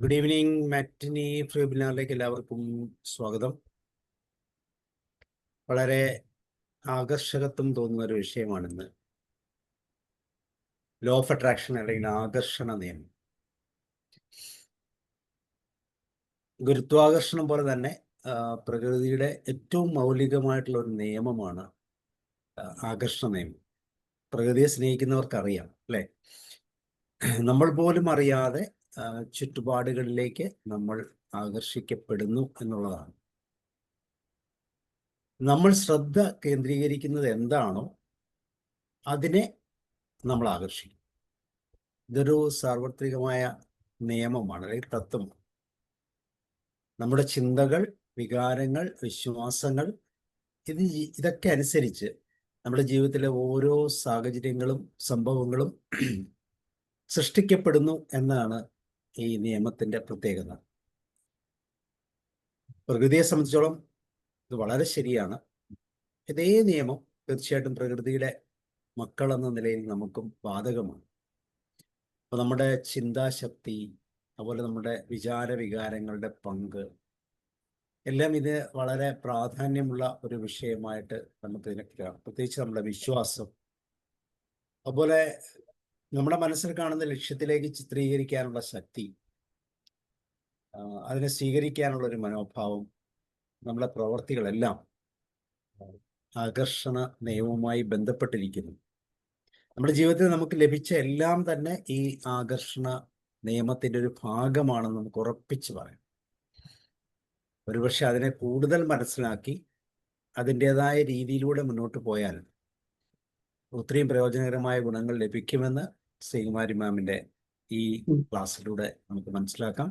Good evening. Matinee free വെബിനാറിലേക്ക് എല്ലാവർക്കും സ്വാഗതം. വളരെ ആകർഷകത്വം തോന്നുന്ന ഒരു വിഷയമാണിന്ന്. ലോ ഓഫ് അട്രാക്ഷൻ അല്ലെങ്കിൽ ആകർഷണ നിയമം. ഗുരുത്വാകർഷണം പോലെ തന്നെ പ്രകൃതിയുടെ ഏറ്റവും മൗലികമായിട്ടുള്ള ഒരു നിയമമാണ് ആകർഷണ നിയമം. പ്രകൃതിയെ സ്നേഹിക്കുന്നവർക്കറിയാം, അല്ലേ? നമ്മൾ പോലും അറിയാതെ ചുറ്റുപാടുകളിലേക്ക് നമ്മൾ ആകർഷിക്കപ്പെടുന്നു എന്നുള്ളതാണ്. നമ്മൾ ശ്രദ്ധ കേന്ദ്രീകരിക്കുന്നത് എന്താണോ അതിനെ നമ്മൾ ആകർഷിക്കും. ഇതൊരു സാർവത്രികമായ നിയമമാണ്, അല്ലെങ്കിൽ തത്വമാണ്. നമ്മുടെ ചിന്തകൾ, വികാരങ്ങൾ, വിശ്വാസങ്ങൾ ഇതൊക്കെ അനുസരിച്ച് നമ്മുടെ ജീവിതത്തിലെ ഓരോ സാഹചര്യങ്ങളും സംഭവങ്ങളും സൃഷ്ടിക്കപ്പെടുന്നു എന്നാണ് ഈ നിയമത്തിൻ്റെ പ്രത്യേകത. പ്രകൃതിയെ സംബന്ധിച്ചോളം ഇത് വളരെ ശരിയാണ്. ഇതേ നിയമം തീർച്ചയായിട്ടും പ്രകൃതിയുടെ മക്കൾ എന്ന നിലയിൽ നമുക്കും ബാധകമാണ്. അപ്പോൾ നമ്മുടെ ചിന്താശക്തി, അതുപോലെ നമ്മുടെ വികാരങ്ങളുടെ പങ്ക് എല്ലാം ഇത് വളരെ പ്രാധാന്യമുള്ള ഒരു വിഷയമായിട്ട് നമുക്ക് ഇതിനൊക്കെ കാണാം. പ്രത്യേകിച്ച് നമ്മുടെ വിശ്വാസം, അതുപോലെ നമ്മുടെ മനസ്സിൽ കാണുന്ന ലക്ഷ്യത്തിലേക്ക് ചിത്രീകരിക്കാനുള്ള ശക്തി, അതിനെ സ്വീകരിക്കാനുള്ള ഒരു മനോഭാവം, നമ്മുടെ പ്രവർത്തികളെല്ലാം ആകർഷണ നിയമവുമായി ബന്ധപ്പെട്ടിരിക്കുന്നു. നമ്മുടെ ജീവിതത്തിൽ നമുക്ക് ലഭിച്ച എല്ലാം തന്നെ ഈ ആകർഷണ നിയമത്തിൻ്റെ ഒരു ഭാഗമാണെന്ന് നമുക്ക് ഉറപ്പിച്ച് പറയാം. ഒരുപക്ഷെ അതിനെ കൂടുതൽ മനസ്സിലാക്കി അതിൻ്റെതായ രീതിയിലൂടെ മുന്നോട്ട് പോയാൽ ഒത്തിരിയും പ്രയോജനകരമായ ഗുണങ്ങൾ ലഭിക്കുമെന്ന് ശ്രീകുമാരി മാമിൻ്റെ ഈ ക്ലാസ്സിലൂടെ നമുക്ക് മനസ്സിലാക്കാം.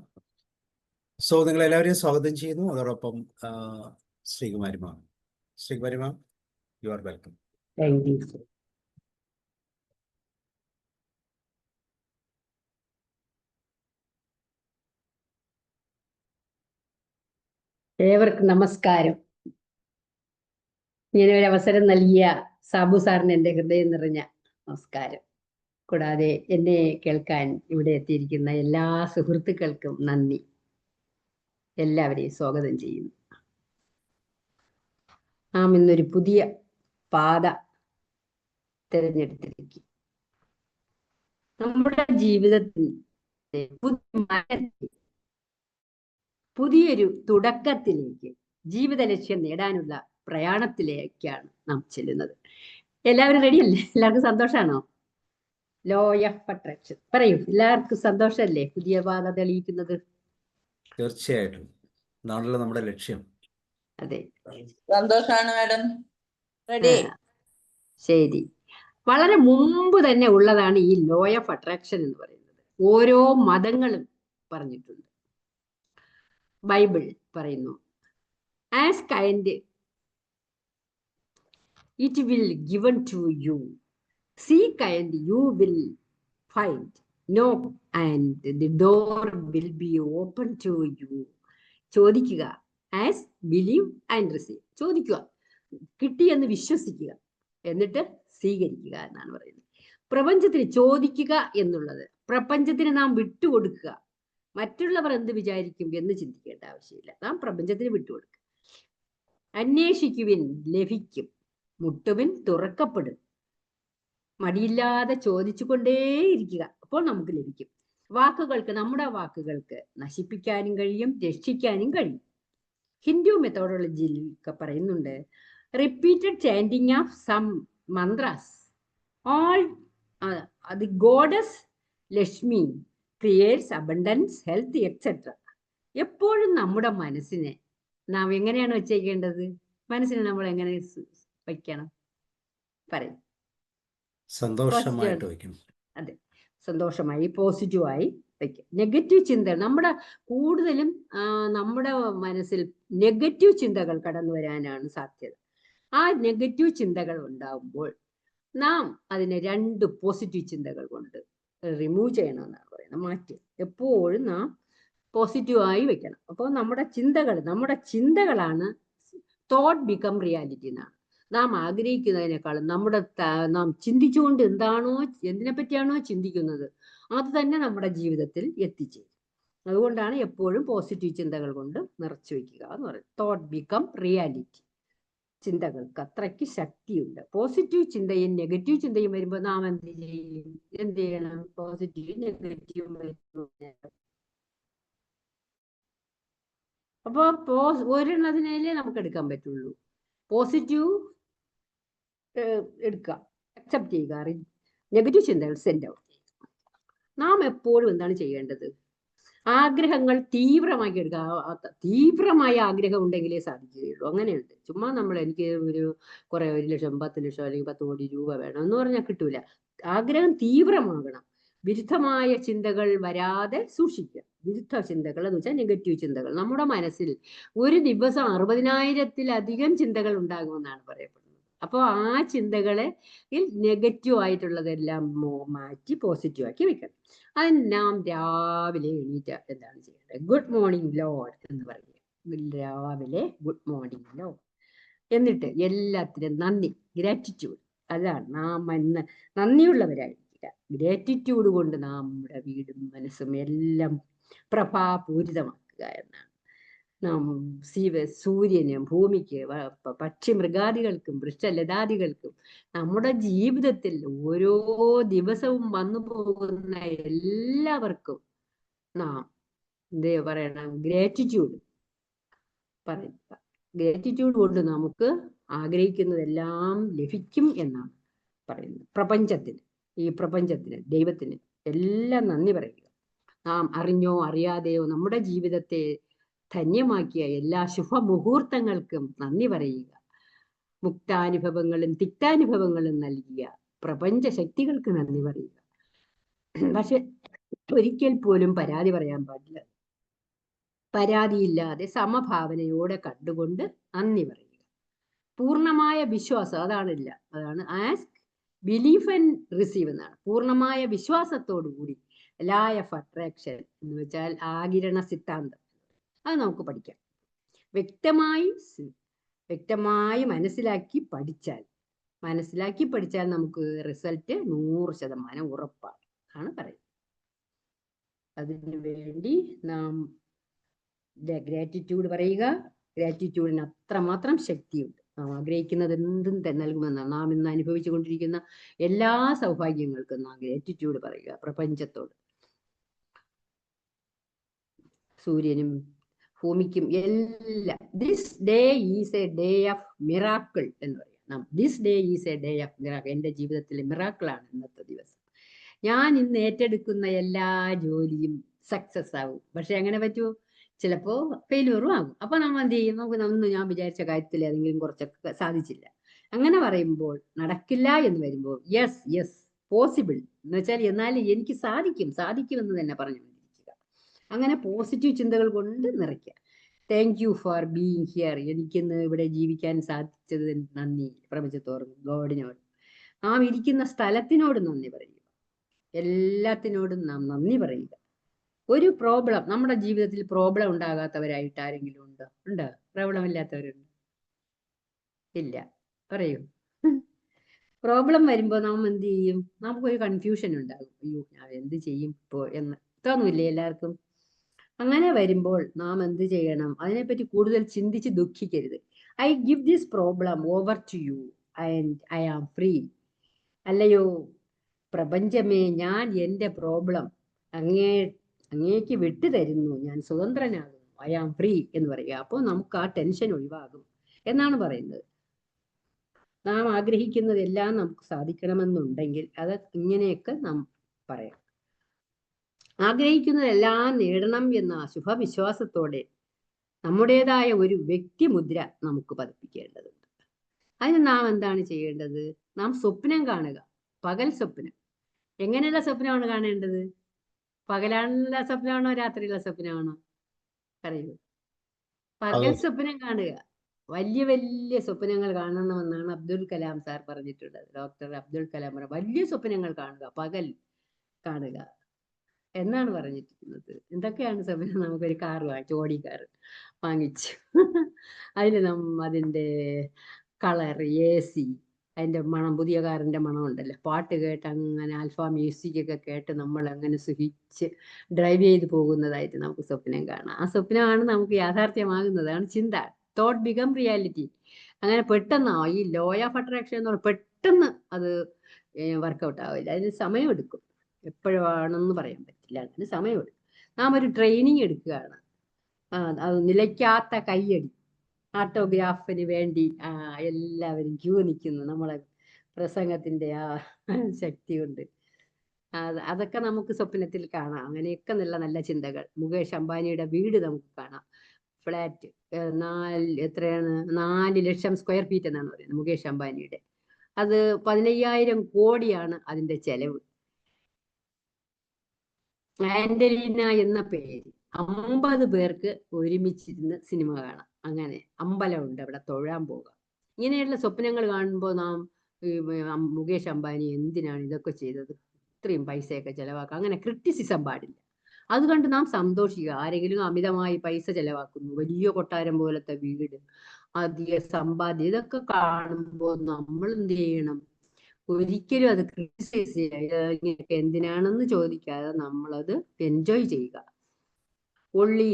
സോ നിങ്ങളെല്ലാവരെയും സ്വാഗതം ചെയ്യുന്നു. അതോടൊപ്പം Sreekumari ma'am, you are welcome. Thank you. ഏവർക്കും നമസ്കാരം. ഇങ്ങനെ ഒരു അവസരം നൽകിയ സാബു സാറിന് എൻ്റെ ഹൃദയം നിറഞ്ഞ നമസ്കാരം. കൂടാതെ എന്നെ കേൾക്കാൻ ഇവിടെ എത്തിയിരിക്കുന്ന എല്ലാ സുഹൃത്തുക്കൾക്കും നന്ദി. എല്ലാവരെയും സ്വാഗതം ചെയ്യുന്നു. നാം ഇന്നൊരു പുതിയ പാത തിരഞ്ഞെടുത്തിരിക്കും. നമ്മുടെ ജീവിതത്തിൽ പുതിയൊരു തുടക്കത്തിലേക്ക്, ജീവിത ലക്ഷ്യം നേടാനുള്ള പ്രയാണത്തിലേക്കാണ് നാം ചെല്ലുന്നത്. എല്ലാവരും റെഡിയല്ലേ? എല്ലാവർക്കും സന്തോഷമാണോ? ലോ ഓഫ് അട്രാക്ഷൻ പറയൂ. എല്ലാവർക്കും സന്തോഷമല്ലേ പുതിയ പാത തെളിയിക്കുന്നത്? തീർച്ചയായിട്ടും നാളെ നമ്മുടെ ലക്ഷ്യം. അതെ, സന്തോഷാണ് മാഡം. റെഡി. ശരി. വളരെ മുമ്പ് തന്നെ ഉള്ളതാണ് ഈ ലോ ഓഫ് അട്രാക്ഷൻ എന്ന് പറയുന്നത്. ഓരോ മതങ്ങളും പറഞ്ഞിട്ടുണ്ട്. ബൈബിൾ പറയുന്നു, ask and it will given to you, seek and you will find, knock and the door will be open to you. ചോദിക്കുക, ആസ് ബിലീവ് ആൻഡ് റിസീവ്. ചോദിക്കുക, കിട്ടിയെന്ന് വിശ്വസിക്കുക, എന്നിട്ട് സ്വീകരിക്കുക എന്നാണ് പറയുന്നത്. പ്രപഞ്ചത്തിന് ചോദിക്കുക എന്നുള്ളത് പ്രപഞ്ചത്തിന് നാം വിട്ടുകൊടുക്കുക. മറ്റുള്ളവർ എന്ത് വിചാരിക്കും എന്ന് ചിന്തിക്കേണ്ട ആവശ്യമില്ല. നാം പ്രപഞ്ചത്തിന് വിട്ടുകൊടുക്കുക. അന്വേഷിക്കുവിൻ, ലഭിക്കും. മുട്ടുവിൻ, തുറക്കപ്പെടും. മടിയില്ലാതെ ചോദിച്ചു കൊണ്ടേയിരിക്കുക, അപ്പോൾ നമുക്ക് ലഭിക്കും. നമ്മുടെ വാക്കുകൾക്ക് നശിപ്പിക്കാനും കഴിയും, രക്ഷിക്കാനും കഴിയും. ഹിന്ദു മെത്തോഡോളജിയിൽ ഒക്കെ പറയുന്നുണ്ട്, repeated chanting of some mantras all the goddess Lakshmi creates abundance, health etcetera. എപ്പോഴും നമ്മുടെ മനസ്സിനെ നാം എങ്ങനെയാണ് വെച്ചേക്കേണ്ടത്? മനസ്സിനെ നമ്മൾ എങ്ങനെ വയ്ക്കണം? പറയും. സന്തോഷമായിട്ട് വയ്ക്കണം. അതെ, സന്തോഷമായി, പോസിറ്റീവായി വയ്ക്കും. നെഗറ്റീവ് ചിന്ത, കൂടുതലും നമ്മുടെ മനസ്സിൽ നെഗറ്റീവ് ചിന്തകൾ കടന്നു വരാനാണ് സാധ്യത. ആ നെഗറ്റീവ് ചിന്തകൾ ഉണ്ടാവുമ്പോൾ നാം അതിനെ 2 പോസിറ്റീവ് ചിന്തകൾ കൊണ്ട് റിമൂവ് ചെയ്യണമെന്നാണ് പറയുന്നത്. മാറ്റി എപ്പോഴും നാം പോസിറ്റീവായി വെക്കണം. അപ്പോൾ നമ്മുടെ ചിന്തകളാണ് തോട്ട് ബിക്കം റിയാലിറ്റി എന്നാണ്. നാം ആഗ്രഹിക്കുന്നതിനേക്കാളും നാം ചിന്തിച്ചുകൊണ്ട് എന്തിനെ പറ്റിയാണോ ചിന്തിക്കുന്നത് അത് തന്നെ നമ്മുടെ ജീവിതത്തിൽ എത്തിച്ചേരും. അതുകൊണ്ടാണ് എപ്പോഴും പോസിറ്റീവ് ചിന്തകൾ കൊണ്ട് നിറച്ചു വെക്കുക എന്ന് പറയുന്നത്. Thought become reality. ചിന്തകൾക്ക് അത്രയ്ക്ക് ശക്തിയുണ്ട്. പോസിറ്റീവ് ചിന്തയും നെഗറ്റീവ് ചിന്തയും വരുമ്പോൾ നാം എന്ത് ചെയ്യണം? പോസിറ്റീവ് നെഗറ്റീവ് അപ്പൊ ഒരെണ്ണത്തിനല്ലേ നമുക്ക് എടുക്കാൻ പറ്റുള്ളൂ. പോസിറ്റീവ് എടുക്കുക, അക്സെപ്റ്റ് ചെയ്യുക, നെഗറ്റീവ് ചിന്തകൾ സെൻഡ് ഔട്ട് ചെയ്യുക. നാം എപ്പോഴും എന്താണ് ചെയ്യേണ്ടത്? ആഗ്രഹങ്ങൾ തീവ്രമാക്കി എടുക്കുക. തീവ്രമായ ആഗ്രഹം ഉണ്ടെങ്കിലേ സാധിക്കുകയുള്ളൂ. അങ്ങനെയുണ്ട്. ചുമ്മാ എനിക്ക് ഒരു 1 ലക്ഷം 10 ലക്ഷം അല്ലെങ്കിൽ 10 കോടി രൂപ വേണം എന്ന് പറഞ്ഞാൽ കിട്ടൂല. ആഗ്രഹം തീവ്രമാകണം. വിരുദ്ധമായ ചിന്തകൾ വരാതെ സൂക്ഷിക്കുക. വിരുദ്ധ ചിന്തകൾ എന്ന് വെച്ചാൽ നെഗറ്റീവ് ചിന്തകൾ. നമ്മുടെ മനസ്സിൽ ഒരു ദിവസം 60,000-ത്തിലധികം ചിന്തകൾ ഉണ്ടാകുമെന്നാണ് പറയപ്പെടുന്നത്. അപ്പോൾ ആ ചിന്തകളെ നെഗറ്റീവ് ആയിട്ടുള്ളതെല്ലാം മാറ്റി പോസിറ്റീവ് ആക്കി വെക്കണം. അതിന് നാം രാവിലെ എണീറ്റ് എന്താണ് ചെയ്യേണ്ടത്? ഗുഡ് മോർണിംഗ് ലോഡ് എന്ന് പറയുക. രാവിലെ ഗുഡ് മോർണിംഗ് ലോഡ്. എന്നിട്ട് എല്ലാത്തിനും നന്ദി, ഗ്രാറ്റിറ്റ്യൂഡ്. അതാണ് നാം നന്ദിയുള്ളവരായിരിക്കുക. ഗ്രാറ്റിറ്റ്യൂഡ് കൊണ്ട് നമ്മുടെ വീടും മനസ്സും എല്ലാം പ്രഭാപൂരിതമാക്കുക എന്നാണ്. നാം സൂര്യനും ഭൂമിക്ക് പക്ഷി മൃഗാദികൾക്കും വൃക്ഷലതാദികൾക്കും നമ്മുടെ ജീവിതത്തിൽ ഓരോ ദിവസവും വന്നു പോകുന്ന എല്ലാവർക്കും നാം എന്തേ പറയണം? ഗ്രാറ്റിറ്റ്യൂഡ് പറയുക. ഗ്രാറ്റിറ്റ്യൂഡ് കൊണ്ട് നമുക്ക് ആഗ്രഹിക്കുന്നതെല്ലാം ലഭിക്കും എന്നാണ് പറയുന്നത്. ഈ പ്രപഞ്ചത്തിന് ദൈവത്തിന് എല്ലാം നന്ദി പറയുക. നാം അറിഞ്ഞോ അറിയാതെയോ നമ്മുടെ ജീവിതത്തെ ധന്യമാക്കിയ എല്ലാ ശുഭമുഹൂർത്തങ്ങൾക്കും നന്ദി പറയുക. മുക്താനുഭവങ്ങളും തിക്താനുഭവങ്ങളും നൽകിയ പ്രപഞ്ച ശക്തികൾക്ക് നന്ദി പറയുക. പക്ഷെ ഒരിക്കൽ പോലും പരാതി പറയാൻ പാടില്ല. പരാതിയില്ലാതെ സമഭാവനയോടെ കണ്ടുകൊണ്ട് നന്ദി പറയുക. പൂർണ്ണമായ വിശ്വാസം, അതാണ് ആസ്ക്, ബിലീഫ് ആൻഡ് റിസീവ് എന്നാണ്. പൂർണ്ണമായ വിശ്വാസത്തോടു കൂടി ലാ ഓഫ് അട്രാക്ഷൻ എന്ന് വെച്ചാൽ ആകിരണ സിദ്ധാന്തം, അത് നമുക്ക് പഠിക്കാം. വ്യക്തമായി മനസ്സിലാക്കി പഠിച്ചാൽ നമുക്ക് റിസൾട്ട് 100% ഉറപ്പാണ് ആണ് പറയുന്നത്. അതിനു വേണ്ടി നാം ഗ്രാറ്റിറ്റ്യൂഡ് പറയുക. ഗ്രാറ്റിറ്റ്യൂഡിന് അത്രമാത്രം ശക്തിയുണ്ട്. നാം ആഗ്രഹിക്കുന്നത് എന്തും നൽകുമെന്നാണ്. നാം ഇന്ന് അനുഭവിച്ചു കൊണ്ടിരിക്കുന്ന എല്ലാ സൗഭാഗ്യങ്ങൾക്കും നാം ഗ്രാറ്റിറ്റ്യൂഡ് പറയുക പ്രപഞ്ചത്തോട്. സൂര്യനും ഭൂമിക്കും എല്ലാം. This day is A day of miracle എന്ന് പറയാം. This day is A day of miracle. എൻ്റെ ജീവിതത്തിലെ മിറാക്കിളാണ് ഇന്നത്തെ ദിവസം. ഞാൻ ഇന്ന് ഏറ്റെടുക്കുന്ന എല്ലാ ജോലിയും സക്സസ് ആവും. പക്ഷെ അങ്ങനെ പറ്റുമോ? ചിലപ്പോൾ ഫെയിലുവറും ആകും. അപ്പൊ നമ്മൾ എന്ത് ചെയ്യും? നമുക്ക് ഞാൻ വിചാരിച്ച കാര്യത്തിൽ ഏതെങ്കിലും കുറച്ചൊക്കെ സാധിച്ചില്ല. അങ്ങനെ പറയുമ്പോൾ, നടക്കില്ല എന്ന് വരുമ്പോൾ യെസ് പോസിബിൾ എന്ന് വെച്ചാൽ എന്നാലും എനിക്ക് സാധിക്കുമെന്ന് തന്നെ പറഞ്ഞു. അങ്ങനെ പോസിറ്റീവ് ചിന്തകൾ കൊണ്ട് നിറയ്ക്കുക. Thank you for being here. എനിക്കിന്ന് ഇവിടെ ജീവിക്കാൻ സാധിച്ചത് നന്ദി പ്രപഞ്ചത്തോടും ഗോഡിനോടും. നാം ഇരിക്കുന്ന സ്ഥലത്തിനോട് നന്ദി പറയുക. എല്ലാത്തിനോടും നാം നന്ദി പറയുക. ഒരു പ്രോബ്ലം, നമ്മുടെ ജീവിതത്തിൽ പ്രോബ്ലം ഉണ്ടാകാത്തവരായിട്ട് ആരെങ്കിലും ഉണ്ടോ? പ്രോബ്ലം ഇല്ലാത്തവരുണ്ട്? ഇല്ല. പറയൂ. പ്രോബ്ലം വരുമ്പോൾ നാം എന്ത് ചെയ്യും? നമുക്കൊരു കൺഫ്യൂഷൻ ഉണ്ടാകും. അയ്യോ, ഞാൻ എന്ത് ചെയ്യും ഇപ്പോൾ എന്ന് തോന്നൂല്ലേ എല്ലാവർക്കും? അങ്ങനെ വരുമ്പോൾ നാം എന്ത് ചെയ്യണം? അതിനെപ്പറ്റി കൂടുതൽ ചിന്തിച്ച് ദുഃഖിക്കരുത്. I give this problem over to you and I am free. അല്ലയോ പ്രപഞ്ചമേ, ഞാൻ എൻ്റെ പ്രോബ്ലം അങ്ങേക്ക് വിട്ടു തരുന്നു, ഞാൻ സ്വതന്ത്രനാകുന്നു, ഐ ആം ഫ്രീ എന്ന് പറയുക. അപ്പോൾ നമുക്ക് ആ ടെൻഷൻ ഒഴിവാകും എന്നാണ് പറയുന്നത്. നാം ആഗ്രഹിക്കുന്നതെല്ലാം നമുക്ക് സാധിക്കണമെന്നുണ്ടെങ്കിൽ അത് ഇങ്ങനെയൊക്കെ നാം പറയാം. ആഗ്രഹിക്കുന്നതെല്ലാം നേടണം എന്ന ശുഭവിശ്വാസത്തോടെ നമ്മുടേതായ ഒരു വ്യക്തിമുദ്ര നമുക്ക് പതിപ്പിക്കേണ്ടതുണ്ട്. അതിന് നാം എന്താണ് ചെയ്യേണ്ടത്? നാം സ്വപ്നം കാണുക. പകൽ സ്വപ്നം. എങ്ങനെയുള്ള സ്വപ്നമാണ് കാണേണ്ടത്? പകലാണുള്ള സ്വപ്നമാണോ രാത്രിയുള്ള സ്വപ്നമാണോ? പറയൂ. പകൽ സ്വപ്നം കാണുക. വലിയ വലിയ സ്വപ്നങ്ങൾ കാണണമെന്നാണ് അബ്ദുൽ കലാം സാർ പറഞ്ഞിട്ടുള്ളത്. ഡോക്ടർ അബ്ദുൽ കലാം വലിയ സ്വപ്നങ്ങൾ കാണുക, പകൽ കാണുക എന്നാണ് പറഞ്ഞിരിക്കുന്നത്. എന്തൊക്കെയാണ് സ്വപ്നം? നമുക്കൊരു കാർ വാങ്ങിച്ചു, ഓടി കാർ വാങ്ങിച്ചു. അതിന് അതിൻ്റെ കളർ, AC, അതിൻ്റെ മണം, പുതിയ കാറിൻ്റെ മണം ഉണ്ടല്ലോ, പാട്ട് കേട്ട് അങ്ങനെ ആൽഫ മ്യൂസിക് ഒക്കെ കേട്ട് നമ്മൾ അങ്ങനെ സുഖിച്ച് ഡ്രൈവ് ചെയ്ത് പോകുന്നതായിട്ട് നമുക്ക് സ്വപ്നം കാണാം. ആ സ്വപ്നമാണ് നമുക്ക് യാഥാർത്ഥ്യമാകുന്നതാണ് ചിന്ത. Thought become reality. അങ്ങനെ പെട്ടെന്ന് ഈ ലോ ഓഫ് അട്രാക്ഷൻ എന്ന് പറഞ്ഞാൽ പെട്ടെന്ന് അത് വർക്കൗട്ട് ആവില്ല, അതിന് സമയമെടുക്കും. എപ്പോഴാണെന്ന് പറയാൻ പറ്റില്ല, അതിന് സമയമെടുക്കും. നാം ഒരു ട്രെയിനിങ് എടുക്കുകയാണ്. അത് നിലയ്ക്കാത്ത കയ്യടി, ഓട്ടോഗ്രാഫിന് വേണ്ടി എല്ലാവരും ക്യൂ നിൽക്കുന്നു നമ്മളെ പ്രസംഗത്തിന്റെ ആ ശക്തി കൊണ്ട്. അതൊക്കെ നമുക്ക് സ്വപ്നത്തിൽ കാണാം. അങ്ങനെയൊക്കെ നല്ല നല്ല ചിന്തകൾ. മുകേഷ് അംബാനിയുടെ വീട് നമുക്ക് കാണാം. ഫ്ലാറ്റ് എത്രയാണ്, 4 ലക്ഷം സ്ക്വയർ ഫീറ്റ് എന്നാണ് പറയുന്നത് മുകേഷ് അംബാനിയുടെ. അത് 15,000 കോടിയാണ് അതിന്റെ ചെലവ്. ആന്റലീന എന്ന പേര് 50 പേർക്ക് ഒരുമിച്ചിരുന്ന് സിനിമ കാണാം. അങ്ങനെ അമ്പലമുണ്ട്, അവിടെ തൊഴാൻ പോകാം. ഇങ്ങനെയുള്ള സ്വപ്നങ്ങൾ കാണുമ്പോൾ നാം മുകേഷ് അംബാനി എന്തിനാണ് ഇതൊക്കെ ചെയ്തത്, ഇത്രയും പൈസയൊക്കെ ചെലവാക്കുക, അങ്ങനെ ക്രിറ്റിസിസം പാടില്ല. അത് കണ്ട് നാം സന്തോഷിക്കുക. ആരെങ്കിലും അമിതമായി പൈസ ചെലവാക്കുന്നു, വലിയ കൊട്ടാരം പോലത്തെ വീട്, അധിക സമ്പാദ്യം, ഇതൊക്കെ കാണുമ്പോൾ നമ്മൾ എന്ത് ചെയ്യണം? ഒരിക്കലും അത് ക്രിട്ടിസൈസ് ചെയ്യുക, ഇങ്ങനെയൊക്കെ എന്തിനാണെന്ന് ചോദിക്കാതെ നമ്മളത് എൻജോയ് ചെയ്യുക. Only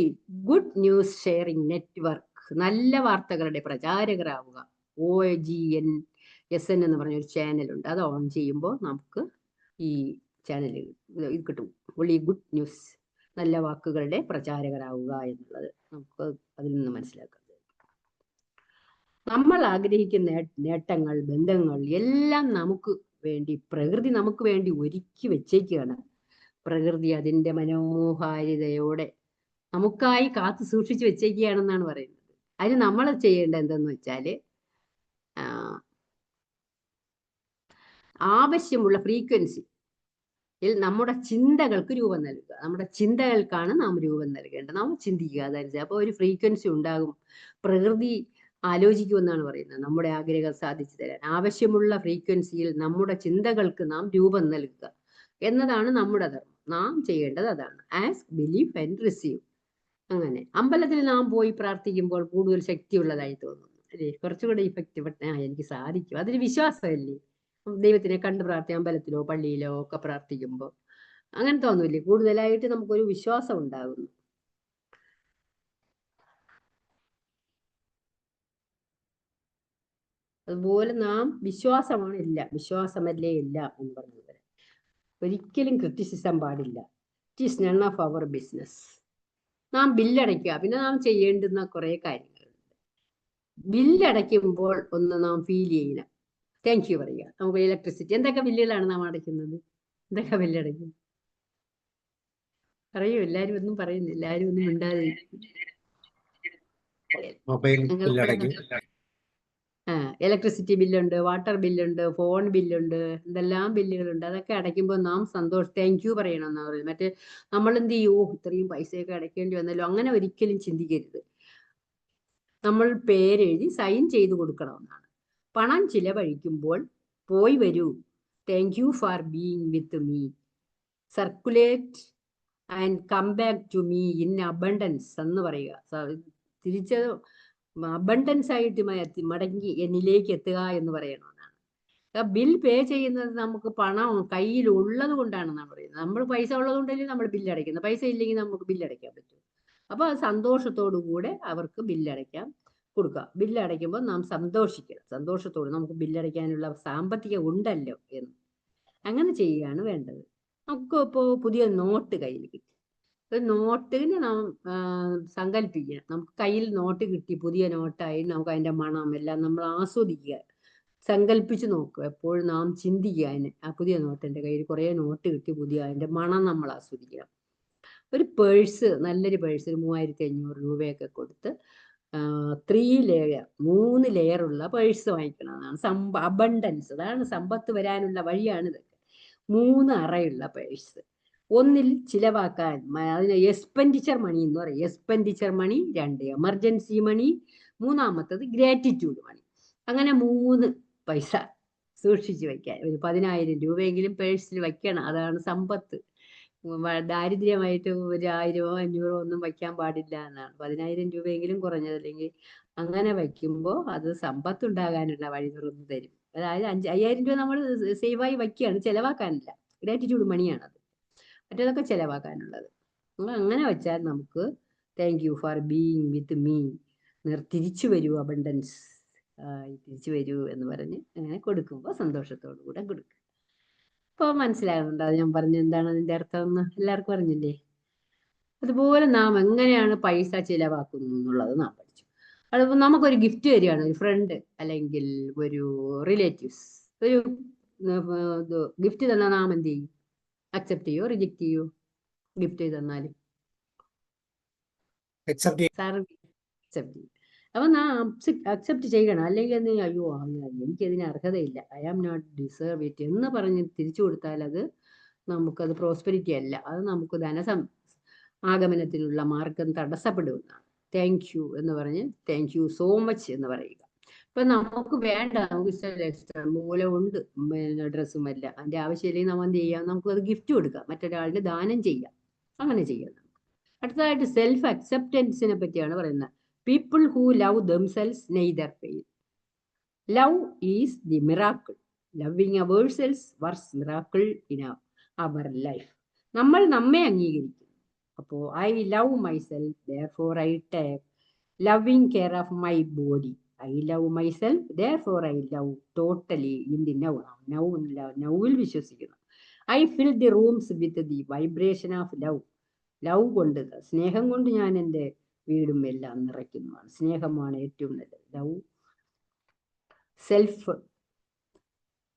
good news sharing network, നല്ല വാർത്തകളുടെ പ്രചാരകരാവുക. OGNSN എന്ന് പറഞ്ഞ ഒരു ചാനലുണ്ട്, അത് ഓൺ ചെയ്യുമ്പോൾ നമുക്ക് ഈ ചാനലിൽ ഇത് കിട്ടും. ഒള്ളി ഗുഡ് ന്യൂസ്, നല്ല വാക്കുകളുടെ പ്രചാരകരാവുക എന്നുള്ളത് നമുക്ക് അതിൽ നിന്ന് മനസ്സിലാക്കാം. നമ്മൾ ആഗ്രഹിക്കുന്ന നേട്ടങ്ങൾ, ബന്ധങ്ങൾ എല്ലാം നമുക്ക് വേണ്ടി പ്രകൃതി നമുക്ക് വേണ്ടി ഒരുക്കി വെച്ചേക്കുകയാണ്. പ്രകൃതി അതിൻ്റെ മനോഹാരിതയോടെ നമുക്കായി കാത്തു സൂക്ഷിച്ചു വെച്ചേക്കുകയാണെന്നാണ് പറയുന്നത്. അതിന് നമ്മൾ ചെയ്യേണ്ടത് എന്തെന്ന് വെച്ചാൽ, ആവശ്യമുള്ള ഫ്രീക്വൻസി നമ്മുടെ ചിന്തകൾക്ക് രൂപം നൽകുക. നമ്മുടെ ചിന്തകൾക്കാണ് നാം രൂപം നൽകേണ്ടത്. നാം ചിന്തിക്കുക, അതനുസരിച്ച് അപ്പോൾ ഒരു ഫ്രീക്വൻസി ഉണ്ടാകും. പ്രകൃതി ആലോചിക്കുമെന്നാണ് പറയുന്നത് നമ്മുടെ ആഗ്രഹം സാധിച്ചു തരാൻ. ആവശ്യമുള്ള ഫ്രീക്വൻസിയിൽ നമ്മുടെ ചിന്തകൾക്ക് നാം രൂപം നൽകുക എന്നതാണ് നമ്മുടെ ധർമ്മം. നാം ചെയ്യേണ്ടത് അതാണ്. Ask, believe and receive. അങ്ങനെ അമ്പലത്തിൽ നാം പോയി പ്രാർത്ഥിക്കുമ്പോൾ കൂടുതൽ ശക്തിയുള്ളതായി തോന്നുന്നു അല്ലേ, കുറച്ചുകൂടെ ഇഫക്റ്റീവ്. എനിക്ക് സാധിക്കും, അതിന് വിശ്വാസമല്ലേ. ദൈവത്തിനെ കണ്ട് പ്രാർത്ഥിക്കാം, അമ്പലത്തിലോ പള്ളിയിലോ ഒക്കെ പ്രാർത്ഥിക്കുമ്പോൾ അങ്ങനെ തോന്നൂല്ലേ, കൂടുതലായിട്ട് നമുക്കൊരു വിശ്വാസം ഉണ്ടാകുന്നു. അതുപോലെ നാം വിശ്വാസമാണ് എല്ലാം, വിശ്വാസമല്ലേ എല്ലാം എന്ന് പറഞ്ഞത്. ഒരിക്കലും ക്രിറ്റിസിസം പാടില്ല. It is none of our business. നാം ബില്ലടയ്ക്കുക. പിന്നെ നാം ചെയ്യേണ്ടുന്ന കുറേ കാര്യങ്ങളുണ്ട്. ബില്ലടയ്ക്കുമ്പോൾ ഒന്ന് നാം ഫീൽ ചെയ്യണം, താങ്ക് യു പറയുക. നമുക്ക് ഇലക്ട്രിസിറ്റി എന്തൊക്കെ ബില്ലുകളാണ് നാം അടയ്ക്കുന്നത്? എന്തൊക്കെ ബില്ലടയ്ക്കും? പറയൂ, എല്ലാരും ഒന്നും പറയുന്നില്ല, ആരും ഒന്നും മിണ്ടാതെ. മൊബൈൽ ബില്ലടയ്ക്കും. ഇലക്ട്രിസിറ്റി ബില്ലുണ്ട്, വാട്ടർ ബില്ലുണ്ട്, ഫോൺ ബില്ലുണ്ട്, എന്തെല്ലാം ബില്ലുകളുണ്ട്. അതൊക്കെ അടയ്ക്കുമ്പോൾ നാം താങ്ക് യു പറയണം എന്നാ പറയുന്നത്. മറ്റേ നമ്മൾ എന്ത് ചെയ്യൂ, ഇത്രയും പൈസയൊക്കെ അടയ്ക്കേണ്ടി വന്നല്ലോ, അങ്ങനെ ഒരിക്കലും ചിന്തിക്കരുത്. നമ്മൾ പേരെഴുതി സൈൻ ചെയ്ത് കൊടുക്കണമെന്നാണ്. പണം ചിലവഴിക്കുമ്പോൾ പോയി വരൂ, thank you for being with me, circulate and come back to me in abundance എന്ന് പറയുക. തിരിച്ച് അബണ്ടൻസ് ആയിട്ട് മടങ്ങി എന്നിലേക്ക് എത്തുക എന്ന് പറയണമെന്നാണ്. ബിൽ പേ ചെയ്യുന്നത് നമുക്ക് പണം കയ്യിൽ ഉള്ളത് കൊണ്ടാണെന്നാണ് പറയുന്നത്. നമ്മൾ പൈസ ഉള്ളത് കൊണ്ടല്ലേ നമ്മൾ ബില്ലടയ്ക്കുന്നത്. പൈസ ഇല്ലെങ്കിൽ നമുക്ക് ബില്ലടയ്ക്കാൻ പറ്റും. അപ്പോൾ അത് സന്തോഷത്തോടു കൂടെ അവർക്ക് ബില്ലടയ്ക്കാൻ കൊടുക്കുക. ബില്ലടയ്ക്കുമ്പോൾ നാം സന്തോഷിക്കണം, സന്തോഷത്തോട് നമുക്ക് ബില്ലടയ്ക്കാനുള്ള സാമ്പത്തികം ഉണ്ടല്ലോ എന്ന് അങ്ങനെ ചെയ്യുകയാണ് വേണ്ടത്. നമുക്ക് ഇപ്പോൾ പുതിയ നോട്ട് കയ്യിൽ കിട്ടി, ഒരു നോട്ടിന് നാം സങ്കല്പിക്കുക. നമുക്ക് കയ്യിൽ നോട്ട് കിട്ടി, പുതിയ നോട്ടായി, നമുക്ക് അതിൻ്റെ മണം എല്ലാം നമ്മൾ ആസ്വദിക്കുക, സങ്കല്പിച്ച് നോക്കുക. എപ്പോഴും നാം ചിന്തിക്കുക, അതിന് ആ പുതിയ നോട്ടിൻ്റെ കയ്യിൽ കുറേ നോട്ട് കിട്ടി പുതിയ, അതിൻ്റെ മണം നമ്മൾ ആസ്വദിക്കണം. ഒരു പേഴ്സ്, നല്ലൊരു പേഴ്സ്, ഒരു 3500 രൂപയൊക്കെ കൊടുത്ത് 3 ലെയറുള്ള പേഴ്സ് വാങ്ങിക്കണം. അതാണ് അബണ്ടൻസ്, അതാണ് സമ്പത്ത് വരാനുള്ള വഴിയാണ് ഇതൊക്കെ. 3 അറയുള്ള പേഴ്സ്. ഒന്നിൽ ചിലവാക്കാൻ, അതിന് എക്സ്പെൻഡിച്ചർ മണി എന്ന് പറയും. എക്സ്പെൻഡിച്ചർ മണി, 2 എമർജൻസി മണി, 3ാമത്തത് ഗ്രാറ്റിറ്റ്യൂഡ് മണി. അങ്ങനെ 3 പൈസ സൂക്ഷിച്ചു വയ്ക്കാൻ. ഒരു 10,000 രൂപയെങ്കിലും പേഴ്സിൽ വയ്ക്കണം. അതാണ് സമ്പത്ത്. ദാരിദ്ര്യമായിട്ട് ഒരു 1000-ഓ 500-ഓ ഒന്നും വയ്ക്കാൻ പാടില്ല എന്നാണ്. 10,000 രൂപയെങ്കിലും കുറഞ്ഞത്. അല്ലെങ്കിൽ അങ്ങനെ വയ്ക്കുമ്പോൾ അത് സമ്പത്തുണ്ടാകാനുള്ള വഴി തുറന്നു തരും. അതായത് 5000 രൂപ നമ്മൾ സേവായി വയ്ക്കുകയാണ്, ചെലവാക്കാനില്ല. ഗ്രാറ്റിറ്റ്യൂഡ് മണിയാണത്. മറ്റേതൊക്കെ ചെലവാക്കാനുള്ളത്. അങ്ങനെ വെച്ചാൽ നമുക്ക് thank you for being with me, തിരിച്ചു വരൂ അബണ്ടൻസ്, തിരിച്ചു വരൂ എന്ന് പറഞ്ഞ് അങ്ങനെ കൊടുക്കുമ്പോൾ സന്തോഷത്തോടു കൂടെ കൊടുക്കുക. ഇപ്പോൾ മനസ്സിലാകുന്നുണ്ടോ അത് ഞാൻ പറഞ്ഞ എന്താണ് അതിൻ്റെ അർത്ഥം എന്ന് എല്ലാവർക്കും അറിഞ്ഞില്ലേ? അതുപോലെ നാം എങ്ങനെയാണ് പൈസ ചിലവാക്കുന്നു എന്നുള്ളത് നാം പഠിച്ചു. അതിപ്പോൾ നമുക്കൊരു ഗിഫ്റ്റ് തരികയാണ്, ഒരു ഫ്രണ്ട് അല്ലെങ്കിൽ ഒരു റിലേറ്റീവ്സ് ഒരു ഗിഫ്റ്റ് തന്നാൽ നാം എന്ത് ചെയ്യും? അക്സെപ്റ്റ് ചെയ്യോ റിജക്റ്റ് ചെയ്യോ? ഗിഫ്റ്റ് തന്നാൽ അക്സെപ്റ്റ് അക്സെപ്റ്റ് ചെയ്യും. അപ്പം നാം അക്സെപ്റ്റ് ചെയ്യണം. അല്ലെങ്കിൽ എന്ത് ചെയ്യും? അയ്യോ എനിക്കതിന് അർഹതയില്ല, I am not deserve it എന്ന് പറഞ്ഞ് തിരിച്ചു കൊടുത്താൽ അത് നമുക്കത് പ്രോസ്പെരിറ്റി അല്ല, അത് നമുക്ക് ആഗമനത്തിനുള്ള മാർഗം തടസ്സപ്പെടുമെന്നാണ്. താങ്ക് യു എന്ന് പറഞ്ഞ് താങ്ക് യു സോ മച്ച് എന്ന് പറയുക. ഇപ്പൊ നമുക്ക് വേണ്ട, നമുക്ക് ഇഷ്ടം പോലെ ഉണ്ട് ഡ്രസ്സുമല്ല, അതിന്റെ ആവശ്യമില്ലെങ്കിൽ നമ്മൾ എന്ത് ചെയ്യാം? നമുക്കത് ഗിഫ്റ്റ് കൊടുക്കാം, മറ്റൊരാളിന് ദാനം ചെയ്യാം, അങ്ങനെ ചെയ്യാം. അടുത്തതായിട്ട് സെൽഫ് അക്സെപ്റ്റൻസിനെ പറ്റിയാണ് പറയുന്നത്. People who love themselves neither pain. Love is the miracle. Loving ourselves works miracle in our life. നമ്മൾ നമ്മെ അംഗീകരിക്കും. അപ്പോൾ I love myself, therefore I take loving care of my body. I love myself, therefore I love totally in the now. നൗവിൽ വിശ്വസിക്കുന്നു. I fill the rooms with the vibration of love. Love കൊണ്ട്, സ്നേഹം കൊണ്ട് ഞാൻ എൻ്റെ വീടും എല്ലാം നിറയ്ക്കുന്നതാണ്. സ്നേഹമാണ് ഏറ്റവും നല്ലത്. Love, self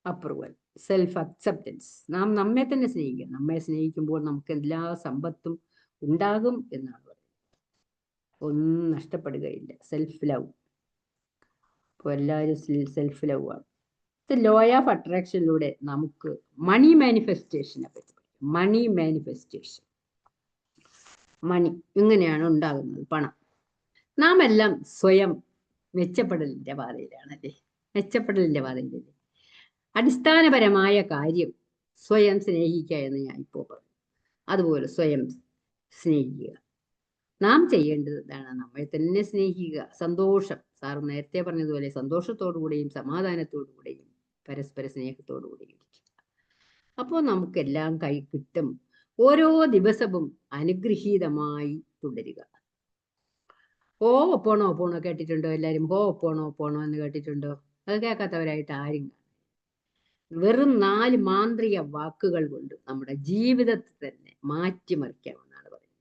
approval, self acceptance. നാം നമ്മെ തന്നെ സ്നേഹിക്കുക. നമ്മെ സ്നേഹിക്കുമ്പോൾ നമുക്ക് എല്ലാ സമ്പത്തും ഉണ്ടാകും എന്നാണ് പറയുന്നത്. ഒന്നും നഷ്ടപ്പെടുകയില്ല. Self love. ഇപ്പോൾ എല്ലാവരും സെൽഫ് ലവ് ആണ്. ലോ ഓഫ് അട്രാക്ഷനിലൂടെ നമുക്ക് മണി മാനിഫെസ്റ്റേഷനെ പറ്റി. മണി മാനിഫെസ്റ്റേഷൻ, മണി എങ്ങനെയാണ് ഉണ്ടാകുന്നത്? പണം. നാം എല്ലാം സ്വയം മെച്ചപ്പെടലിന്റെ പാതയിലാണല്ലേ? മെച്ചപ്പെടലിന്റെ പാതയിലല്ലേ? അടിസ്ഥാനപരമായ കാര്യം സ്വയം സ്നേഹിക്കുക എന്ന് ഞാൻ ഇപ്പോൾ പറഞ്ഞു. അതുപോലെ സ്വയം സ്നേഹിക്കുക. നാം ചെയ്യേണ്ടത് എന്താണ്? നമ്മെ തന്നെ സ്നേഹിക്കുക. സന്തോഷം, സാർ നേരത്തെ പറഞ്ഞതുപോലെ സന്തോഷത്തോടുകൂടെയും സമാധാനത്തോടുകൂടെയും പരസ്പര സ്നേഹത്തോടുകൂടെയും ഇരിക്കുക. അപ്പോൾ നമുക്കെല്ലാം കൈ കിട്ടും. ഓരോ ദിവസവും അനുഗ്രഹീതമായി തുടരുക. ഓ പോണോ പോണോ കേട്ടിട്ടുണ്ടോ? എല്ലാവരും ഹോ പോണോ പോണോ എന്ന് കേട്ടിട്ടുണ്ടോ? അത് കേൾക്കാത്തവരായിട്ട് ആരും. വെറും 4 മാന്ത്രിക വാക്കുകൾ കൊണ്ട് നമ്മുടെ ജീവിതത്തെ തന്നെ മാറ്റിമറിക്കാമെന്നാണ് പറയുന്നത്.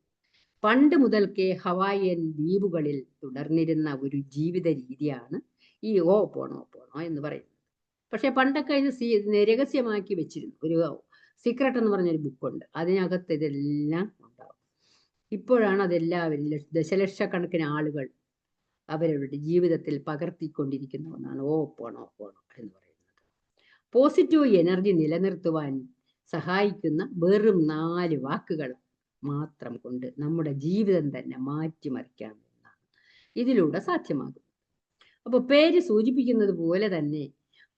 പണ്ട് മുതൽക്കേ ഹവായിയൻ ദ്വീപുകളിൽ തുടർന്നിരുന്ന ഒരു ജീവിത രീതിയാണ് ഈ ഓ പോണോ പോണോ എന്ന് പറയുന്നത്. പക്ഷെ പണ്ടൊക്കെ ഇത് രഹസ്യമാക്കി വെച്ചിരുന്നു. ഒരു സീക്രട്ട് എന്ന് പറഞ്ഞൊരു ബുക്കുണ്ട്, അതിനകത്ത് ഇതെല്ലാം ഉണ്ടാവും. ഇപ്പോഴാണ് അതെല്ലാവരും ദശലക്ഷക്കണക്കിന് ആളുകൾ അവരുടെ ജീവിതത്തിൽ പകർത്തിക്കൊണ്ടിരിക്കുന്ന ഒന്നാണ് ഓ പോണോ പോണോ എന്ന് പറയുന്നത്. പോസിറ്റീവ് എനർജി നിലനിർത്തുവാൻ സഹായിക്കുന്ന വെറും 4 വാക്കുകൾ മാത്രം കൊണ്ട് നമ്മുടെ ജീവിതം തന്നെ മാറ്റിമറിക്കാം എന്നാണ് ഇതിലൂടെ സാധ്യമാകും. അപ്പോൾ പേര് സൂചിപ്പിക്കുന്നത് പോലെ തന്നെ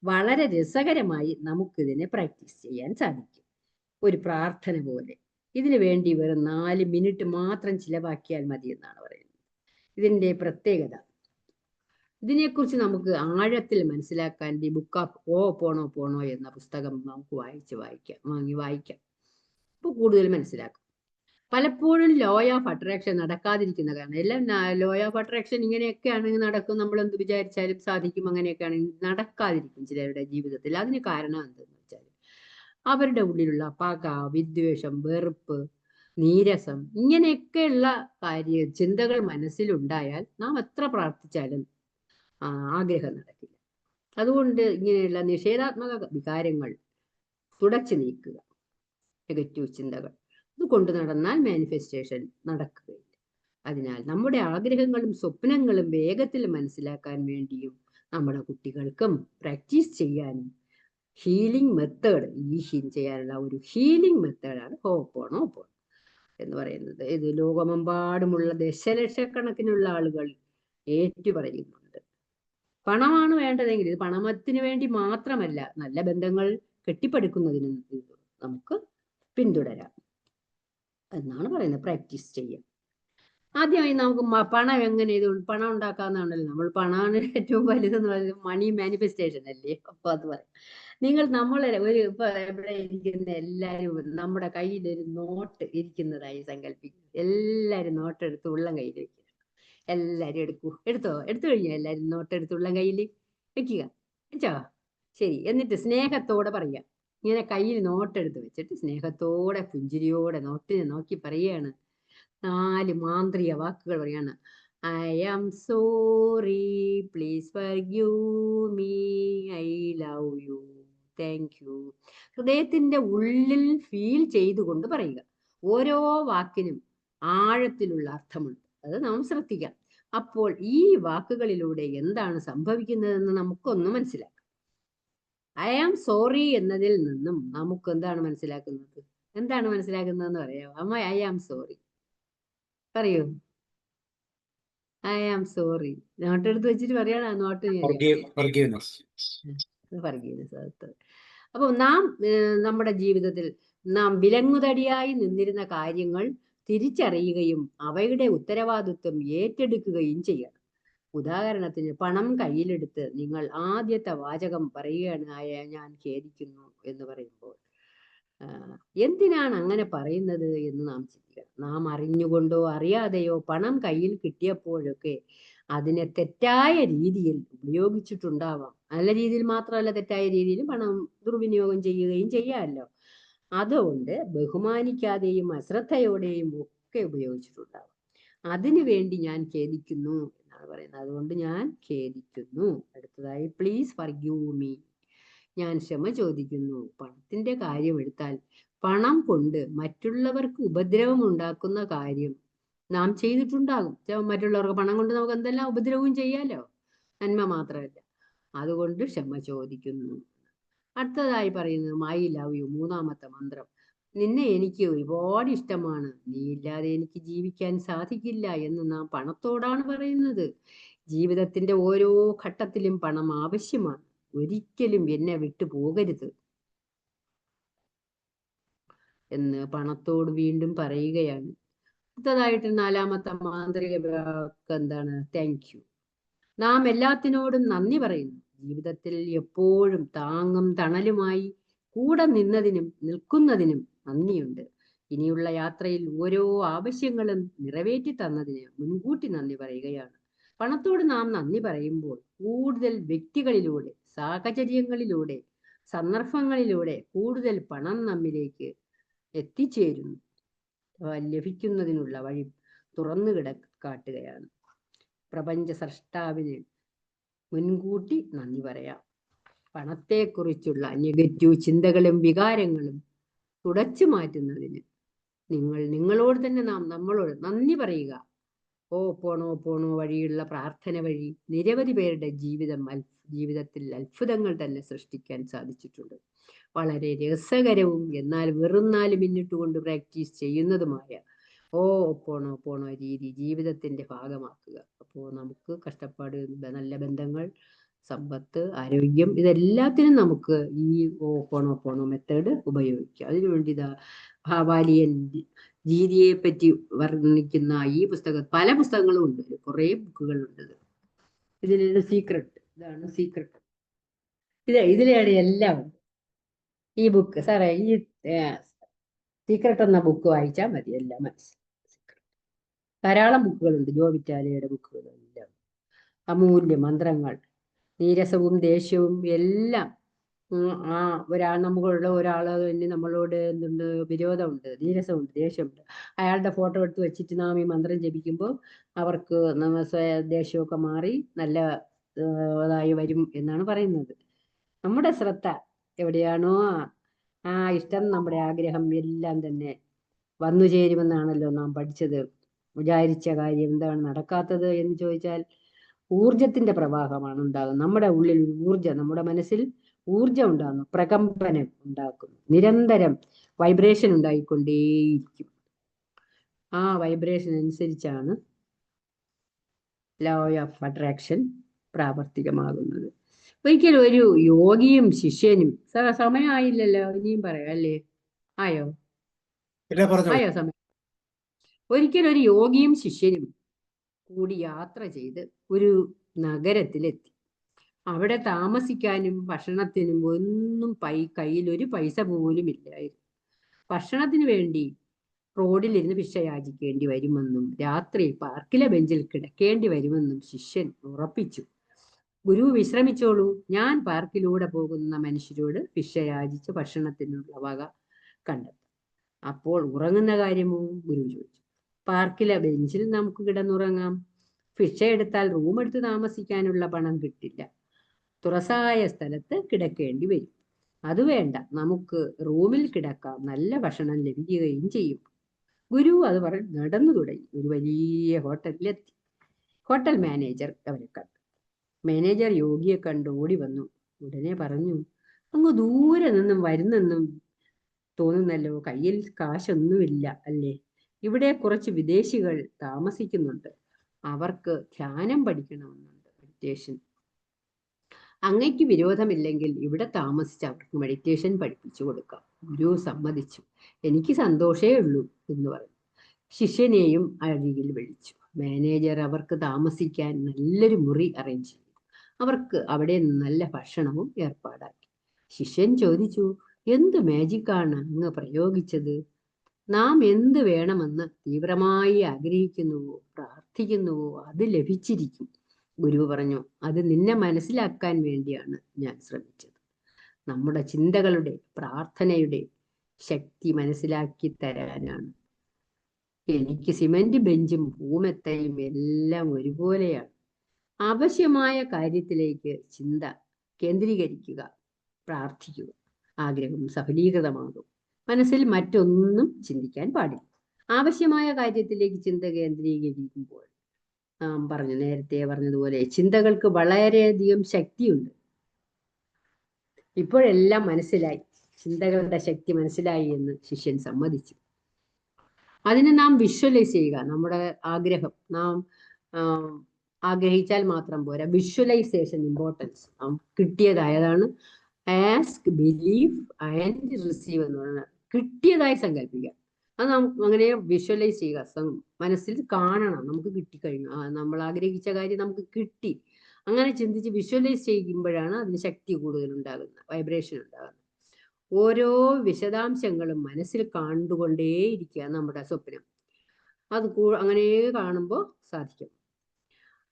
വളരെ രസകരമായി നമുക്കിതിനെ പ്രാക്ടീസ് ചെയ്യാൻ സാധിക്കും. ഒരു പ്രാർത്ഥന പോലെ. ഇതിനു വേണ്ടി വെറും 4 മിനിറ്റ് മാത്രം ചിലവാക്കിയാൽ മതി എന്നാണ് പറയുന്നത്. ഇതിൻ്റെ പ്രത്യേകത, ഇതിനെക്കുറിച്ച് നമുക്ക് ആഴത്തിൽ മനസ്സിലാക്കാൻ ദി ബുക്ക് ഓഫ് ഓ പോണോ പോണോ എന്ന പുസ്തകം നമുക്ക് വായിക്കാം. അപ്പോൾ കൂടുതൽ മനസ്സിലാക്കും. പലപ്പോഴും ലോ ഓഫ് അട്രാക്ഷൻ നടക്കാതിരിക്കുന്ന കാരണം, എല്ലാം ലോ ഓഫ് അട്രാക്ഷൻ ഇങ്ങനെയൊക്കെയാണ് നടക്കും, നമ്മൾ എന്ത് വിചാരിച്ചാലും സാധിക്കും, അങ്ങനെയൊക്കെയാണ് നടക്കാതിരിക്കും ചിലരുടെ ജീവിതത്തിൽ. അതിന് കാരണം എന്തെന്ന് വെച്ചാൽ അവരുടെ ഉള്ളിലുള്ള പക, വിദ്വേഷം, വെറുപ്പ്, നീരസം, ഇങ്ങനെയൊക്കെയുള്ള ചിന്തകൾ മനസ്സിലുണ്ടായാൽ നാം എത്ര പ്രാർത്ഥിച്ചാലും ആഗ്രഹം നടക്കില്ല. അതുകൊണ്ട് ഇങ്ങനെയുള്ള നിഷേധാത്മക വികാരങ്ങൾ തുടച്ചു നീക്കുക. നെഗറ്റീവ് ചിന്തകൾ ഇത് കൊണ്ടു നടന്നാൽ മാനിഫെസ്റ്റേഷൻ നടക്കുകയില്ല. അതിനാൽ നമ്മുടെ ആഗ്രഹങ്ങളും സ്വപ്നങ്ങളും വേഗത്തിൽ മനസ്സിലാക്കാൻ വേണ്ടിയും നമ്മുടെ കുട്ടികൾക്കും പ്രാക്ടീസ് ചെയ്യാനും ഹീലിംഗ് മെത്തേഡ്, ചെയ്യാനുള്ള ഒരു ഹീലിംഗ് മെത്തേഡാണ് ഹോപ്പോണോപ്പോണോ എന്ന് പറയുന്നത്. ഇത് ലോകമെമ്പാടുമുള്ള ദശലക്ഷക്കണക്കിനുള്ള ആളുകൾ ഏറ്റുപറയുന്നുണ്ട്. പണമാണ് വേണ്ടതെങ്കിൽ ഇത് പണത്തിന് വേണ്ടി മാത്രമല്ല, നല്ല ബന്ധങ്ങൾ കെട്ടിപ്പടുക്കുന്നതിനും നമുക്ക് പിന്തുടരാം എന്നാണ് പറയുന്നത്. പ്രാക്ടീസ് ചെയ്യാം. ആദ്യമായി നമുക്ക് പണം എങ്ങനെ പണം ഉണ്ടാക്കാന്നാണല്ലോ. നമ്മൾ പണമാണ് ഏറ്റവും വലുതെന്ന് പറയുന്നത്. മണി മാനിഫെസ്റ്റേഷൻ അല്ലേ. അപ്പൊ അത് പറയാം. നമ്മളെ ഇപ്പൊ ഇവിടെ ഇരിക്കുന്ന എല്ലാവരും നമ്മുടെ കയ്യിൽ ഒരു നോട്ട് ഇരിക്കുന്നതായി സങ്കല്പിക്കും. എല്ലാരും നോട്ട് എടുത്ത് ഉള്ളം കയ്യിൽ വെക്കുക. എല്ലാരും എടുത്തു കഴിഞ്ഞോ? എല്ലാരും നോട്ട് എടുത്ത് ഉള്ളം കയ്യിൽ വെക്കുക. വെച്ചോ? ശരി. എന്നിട്ട് സ്നേഹത്തോടെ പറയാം. ഇങ്ങനെ കയ്യിൽ നോട്ട് എടുത്ത് വെച്ചിട്ട് സ്നേഹത്തോടെ പുഞ്ചിരിയോടെ നോട്ടിനെ നോക്കി പറയുകയാണ്. 4 മാന്ത്രിക വാക്കുകൾ പറയാണ്. I am sorry, please forgive me, I love you, thank you. ഹൃദയത്തിന്റെ ഉള്ളിൽ ഫീൽ ചെയ്തുകൊണ്ട് പറയുക. ഓരോ വാക്കിനും ആഴത്തിലുള്ള അർത്ഥമുണ്ട്. അത് നാം ശ്രദ്ധിക്കാം. അപ്പോൾ ഈ വാക്കുകളിലൂടെ എന്താണ് സംഭവിക്കുന്നതെന്ന് നമുക്കൊന്ന് മനസ്സിലാക്കാം. ഐ ആം സോറി എന്നതിൽ നിന്നും നമുക്ക് എന്താണ് മനസ്സിലാക്കുന്നതെന്ന് പറയാം. അമ്മ, ഐ ആം സോറി പറയൂ. I am sorry. നോട്ട് എടുത്ത് വെച്ചിട്ട് പറയാണ്. ആ നോട്ട് അപ്പൊ നമ്മുടെ ജീവിതത്തിൽ നാം വിലങ്ങുതടിയായി നിന്നിരുന്ന കാര്യങ്ങൾ തിരിച്ചറിയുകയും അവയുടെ ഉത്തരവാദിത്വം ഏറ്റെടുക്കുകയും ചെയ്യണം. ഉദാഹരണത്തിന്, പണം കയ്യിലെടുത്ത് നിങ്ങൾ ആദ്യത്തെ വാചകം പറയുകയാണ്, ഞാൻ ഖേദിക്കുന്നു എന്ന് പറയുമ്പോൾ എന്തിനാണ് അങ്ങനെ പറയുന്നത് എന്ന് നാം ചിന്തിക്കണം. നാം അറിഞ്ഞുകൊണ്ടോ അറിയാതെയോ പണം കയ്യിൽ കിട്ടിയപ്പോഴൊക്കെ അതിനെ തെറ്റായ രീതിയിൽ ഉപയോഗിച്ചിട്ടുണ്ടാവാം. നല്ല രീതിയിൽ മാത്രമല്ല, തെറ്റായ രീതിയിൽ പണം ദുർവിനിയോഗം ചെയ്യുകയും ചെയ്യാമല്ലോ. അതുകൊണ്ട് ബഹുമാനിക്കാതെയും അശ്രദ്ധയോടെയും ഒക്കെ ഉപയോഗിച്ചിട്ടുണ്ടാവാം. അതിനു വേണ്ടി ഞാൻ ഖേദിക്കുന്നു എന്നാണ് പറയുന്നത്. അതുകൊണ്ട് ഞാൻ ഖേദിക്കുന്നു. അടുത്തതായി, പ്ലീസ് ഫർഗിവ് മീ, ഞാൻ ക്ഷമ ചോദിക്കുന്നു. പണത്തിന്റെ കാര്യം എടുത്താൽ, പണം കൊണ്ട് മറ്റുള്ളവർക്ക് ഉപദ്രവം ഉണ്ടാക്കുന്ന കാര്യം നാം ചെയ്തിട്ടുണ്ടാകും. മറ്റുള്ളവർക്ക് പണം കൊണ്ട് നമുക്ക് എന്തെല്ലാം ഉപദ്രവവും ചെയ്യാലോ, നന്മ മാത്രമല്ല. അതുകൊണ്ട് ക്ഷമ ചോദിക്കുന്നു. അടുത്തതായി പറയുന്നത് ഐ ലവ് യു, മൂന്നാമത്തെ മന്ത്രം. നിന്നെ എനിക്ക് ഒരുപാട് ഇഷ്ടമാണ്, നീ ഇല്ലാതെ എനിക്ക് ജീവിക്കാൻ സാധിക്കില്ല എന്ന് നാം പണത്തോടാണ് പറയുന്നത്. ജീവിതത്തിന്റെ ഓരോ ഘട്ടത്തിലും പണം ആവശ്യമാണ്. ഒരിക്കലും എന്നെ വിട്ടു പോകരുത് എന്ന് പണത്തോട് വീണ്ടും പറയുകയാണ്. അടുത്തതായിട്ട് 4ാമത്തെ മാന്ത്രിക വാക്ക് എന്താണ്? Thank you. നാം എല്ലാത്തിനോടും നന്ദി പറയുന്നു. ജീവിതത്തിൽ എപ്പോഴും താങ്ങും തണലുമായി കൂടെ നിൽക്കുന്നതിനും നന്ദിയുണ്ട്. ഇനിയുള്ള യാത്രയിൽ ഓരോ ആവശ്യങ്ങളും നിറവേറ്റി തന്നതിന് മുൻകൂട്ടി നന്ദി പറയുകയാണ്. പണത്തോട് നാം നന്ദി പറയുമ്പോൾ കൂടുതൽ വ്യക്തികളിലൂടെ, സാഹചര്യങ്ങളിലൂടെ, സന്ദർഭങ്ങളിലൂടെ കൂടുതൽ പണം നമ്മിലേക്ക് എത്തിച്ചേരുന്നു, ലഭിക്കുന്നതിനുള്ള വഴി തുറന്നു കാട്ടുകയാണ്. പ്രപഞ്ച സൃഷ്ടാവിന് മുൻകൂട്ടി നന്ദി പറയാം. പണത്തെക്കുറിച്ചുള്ള നെഗറ്റീവ് ചിന്തകളും വികാരങ്ങളും തുടച്ചു മാറ്റുന്നതിന് നിങ്ങളോട് തന്നെ നമ്മളോട് നന്ദി പറയുക. പോണോ വഴിയുള്ള പ്രാർത്ഥന വഴി നിരവധി പേരുടെ ജീവിതത്തിൽ അത്ഭുതങ്ങൾ തന്നെ സൃഷ്ടിക്കാൻ സാധിച്ചിട്ടുണ്ട്. വളരെ രസകരവും എന്നാൽ വെറും 4 മിനിറ്റ് കൊണ്ട് പ്രാക്ടീസ് ചെയ്യുന്നതുമായ പോണോ രീതി ജീവിതത്തിന്റെ ഭാഗമാക്കുക. അപ്പോൾ നമുക്ക് കഷ്ടപ്പാട്, നല്ല ബന്ധങ്ങൾ, സമ്പത്ത്, ആരോഗ്യം, ഇതെല്ലാത്തിനും നമുക്ക് ഈ പോണോ മെത്തേഡ് ഉപയോഗിക്കാം. അതിനുവേണ്ടി ഭാവാലിയൻ രീതിയെ പറ്റി വർണ്ണിക്കുന്ന ഈ പുസ്തകം, പല പുസ്തകങ്ങളും ഉണ്ട്, കുറെ ബുക്കുകളുണ്ട്. ഇതിലാണ് സീക്രട്ട്. ഇതാണ് സീക്രട്ട്. ഇതിലാണ് എല്ലാം ഉണ്ട്. ഈ ബുക്ക് സാറേ, ഈ സീക്രട്ട് എന്ന ബുക്ക് വായിച്ചാൽ മതി, എല്ലാം മനസ്സിലാവും. ധാരാളം ബുക്കുകളുണ്ട്, ജോ വിറ്റാലിയുടെ ബുക്കുകളെല്ലാം. അമൂല്യ മന്ത്രങ്ങൾ, നീരസവും ദേഷ്യവും എല്ലാം. ഒരാള് തന്നെ നമ്മളോട് എന്തുണ്ട്, വിരോധമുണ്ട്, നീരസമുണ്ട്, ദേഷ്യമുണ്ട്. അയാളുടെ ഫോട്ടോ എടുത്ത് വെച്ചിട്ട് നാം ഈ മന്ത്രം ജപിക്കുമ്പോൾ അവർക്ക് ദേഷ്യമൊക്കെ മാറി നല്ലതായി വരും എന്നാണ് പറയുന്നത്. നമ്മുടെ ശ്രദ്ധ എവിടെയാണോ ഇഷ്ടം, നമ്മുടെ ആഗ്രഹം എല്ലാം തന്നെ വന്നു ചേരുമെന്നാണല്ലോ നാം പഠിച്ചത്. വിചാരിച്ച കാര്യം എന്താണ് നടക്കാത്തത് എന്ന് ചോദിച്ചാൽ ഊർജത്തിന്റെ പ്രവാഹമാണ് ഉണ്ടാകുന്നത്. നമ്മുടെ ഉള്ളിൽ ഊർജം, നമ്മുടെ മനസ്സിൽ ഊർജം ഉണ്ടാകുന്നു, പ്രകമ്പനം ഉണ്ടാക്കുന്നു, നിരന്തരം വൈബ്രേഷൻ ഉണ്ടായിക്കൊണ്ടേയിരിക്കും. ആ വൈബ്രേഷൻ അനുസരിച്ചാണ് ലോ ഓഫ് അട്രാക്ഷൻ പ്രാവർത്തികമാകുന്നത്. ഒരിക്കലും ഒരു യോഗിയും ശിഷ്യനും, സമയമായില്ലല്ലോ, ഇനിയും പറയാം അല്ലേ? ആയോ സമയം? ഒരിക്കൽ ഒരു യോഗിയും ശിഷ്യനും കൂടി യാത്ര ചെയ്ത് ഒരു നഗരത്തിലെത്തി. അവിടെ താമസിക്കാനും ഭക്ഷണത്തിനും ഒന്നും കയ്യിൽ ഒരു പൈസ പോലും ഇല്ലായിരുന്നു. ഭക്ഷണത്തിന് വേണ്ടി റോഡിലിരുന്ന് ഭിക്ഷ യാചിക്കേണ്ടി വരുമെന്നും രാത്രി പാർക്കിലെ ബെഞ്ചിൽ കിടക്കേണ്ടി വരുമെന്നും ശിഷ്യൻ ഉറപ്പിച്ചു. ഗുരു വിശ്രമിച്ചോളൂ, ഞാൻ പാർക്കിലൂടെ പോകുന്ന മനുഷ്യരോട് ഭിക്ഷ യാചിച്ച് ഭക്ഷണത്തിനുള്ള വക കണ്ടെത്തും. അപ്പോൾ ഉറങ്ങുന്ന കാര്യമോ? ഗുരു ചോദിച്ചു. പാർക്കിലെ ബെഞ്ചിൽ നമുക്ക് കിടന്നുറങ്ങാം. ഭിക്ഷ എടുത്താൽ റൂം എടുത്ത് താമസിക്കാനുള്ള പണം കിട്ടില്ല. തുറസായ സ്ഥലത്ത് കിടക്കേണ്ടി വരും. അത് വേണ്ട, നമുക്ക് റൂമിൽ കിടക്കാം, നല്ല ഭക്ഷണം ലഭിക്കുകയും ചെയ്യും. ഗുരു അത് പറഞ്ഞ് നടന്നു തുടങ്ങി. ഒരു വലിയ ഹോട്ടലിലെത്തി. ഹോട്ടൽ മാനേജർ അവരെ കണ്ടു. മാനേജർ യോഗിയെ കണ്ട് ഓടി വന്നു. ഉടനെ പറഞ്ഞു, അങ്ങ് ദൂരെ നിന്നും വരുന്നെന്നും തോന്നുന്നല്ലോ, കയ്യിൽ കാശൊന്നുമില്ല അല്ലേ? ഇവിടെ കുറച്ച് വിദേശികൾ താമസിക്കുന്നുണ്ട്, അവർക്ക് ധ്യാനം പഠിക്കണമെന്നുണ്ട്, മെഡിറ്റേഷൻ. അങ്ങയ്ക്ക് വിരോധമില്ലെങ്കിൽ ഇവിടെ താമസിച്ച് അവർക്ക് മെഡിറ്റേഷൻ പഠിപ്പിച്ചു കൊടുക്കാം. ഗുരു സമ്മതിച്ചു. എനിക്ക് സന്തോഷേ ഉള്ളൂ എന്ന് പറഞ്ഞു. ശിഷ്യനെയും അരികിൽ വിളിച്ചു. മാനേജർ അവർക്ക് താമസിക്കാൻ നല്ലൊരു മുറി അറേഞ്ച് ചെയ്തു. അവർക്ക് അവിടെ നല്ല ഭക്ഷണവും ഏർപ്പാടാക്കി. ശിഷ്യൻ ചോദിച്ചു, എന്ത് മാജിക്കാണ് അങ്ങ് പ്രയോഗിച്ചത്? നാം എന്ത് വേണമെന്ന് തീവ്രമായി ആഗ്രഹിക്കുന്നുവോ പ്രാർത്ഥിക്കുന്നുവോ അത് ലഭിച്ചിരിക്കും. ഗുരു പറഞ്ഞു, അത് നിന്നെ മനസ്സിലാക്കാൻ വേണ്ടിയാണ് ഞാൻ ശ്രമിച്ചത്. നമ്മുടെ ചിന്തകളുടെ പ്രാർത്ഥനയുടെ ശക്തി മനസ്സിലാക്കി തരാനാണ്. എനിക്ക് സിമന്റ് ബെഞ്ചും ഭൂമെത്തയും എല്ലാം ഒരുപോലെയാണ്. ആവശ്യമായ കാര്യത്തിലേക്ക് ചിന്ത കേന്ദ്രീകരിക്കുക, പ്രാർത്ഥിക്കുക, ആഗ്രഹം സഫലീകൃതമാകും. മനസ്സിൽ മറ്റൊന്നും ചിന്തിക്കാൻ പാടില്ല. ആവശ്യമായ കാര്യത്തിലേക്ക് ചിന്ത കേന്ദ്രീകരിക്കുമ്പോൾ നേരത്തെ പറഞ്ഞതുപോലെ ചിന്തകൾക്ക് വളരെയധികം ശക്തിയുണ്ട്. ഇപ്പോഴെല്ലാം മനസ്സിലായി, ചിന്തകളുടെ ശക്തി മനസ്സിലായി എന്ന് ശിഷ്യൻ സമ്മതിച്ചു. അതിനെ നാം വിഷ്വലൈസ് ചെയ്യുക. നമ്മുടെ ആഗ്രഹം നാം ആഗ്രഹിച്ചാൽ മാത്രം പോരാ, വിഷ്വലൈസേഷൻ ഇമ്പോർട്ടൻസ്. കിട്ടിയതായതാണ് ആസ്ക്, ബിലീവ് ആൻഡ് റിസീവ് എന്ന് പറയുന്നത്. കിട്ടിയതായി സങ്കല്പിക്കുക, അത് നാം അങ്ങനെ വിഷ്വലൈസ് ചെയ്യുക. മനസ്സിൽ കാണണം, നമുക്ക് കിട്ടിക്കഴിഞ്ഞു, നമ്മൾ ആഗ്രഹിച്ച കാര്യം നമുക്ക് കിട്ടി. അങ്ങനെ ചിന്തിച്ച് വിഷ്വലൈസ് ചെയ്യുമ്പോഴാണ് അതിന് ശക്തി കൂടുതൽ ഉണ്ടാകുന്നത്, വൈബ്രേഷൻ ഉണ്ടാകുന്നത്. ഓരോ വിശദാംശങ്ങളും മനസ്സിൽ കണ്ടുകൊണ്ടേയിരിക്കുക നമ്മുടെ സ്വപ്നം. അത് അങ്ങനെ കാണുമ്പോൾ സാധിക്കും,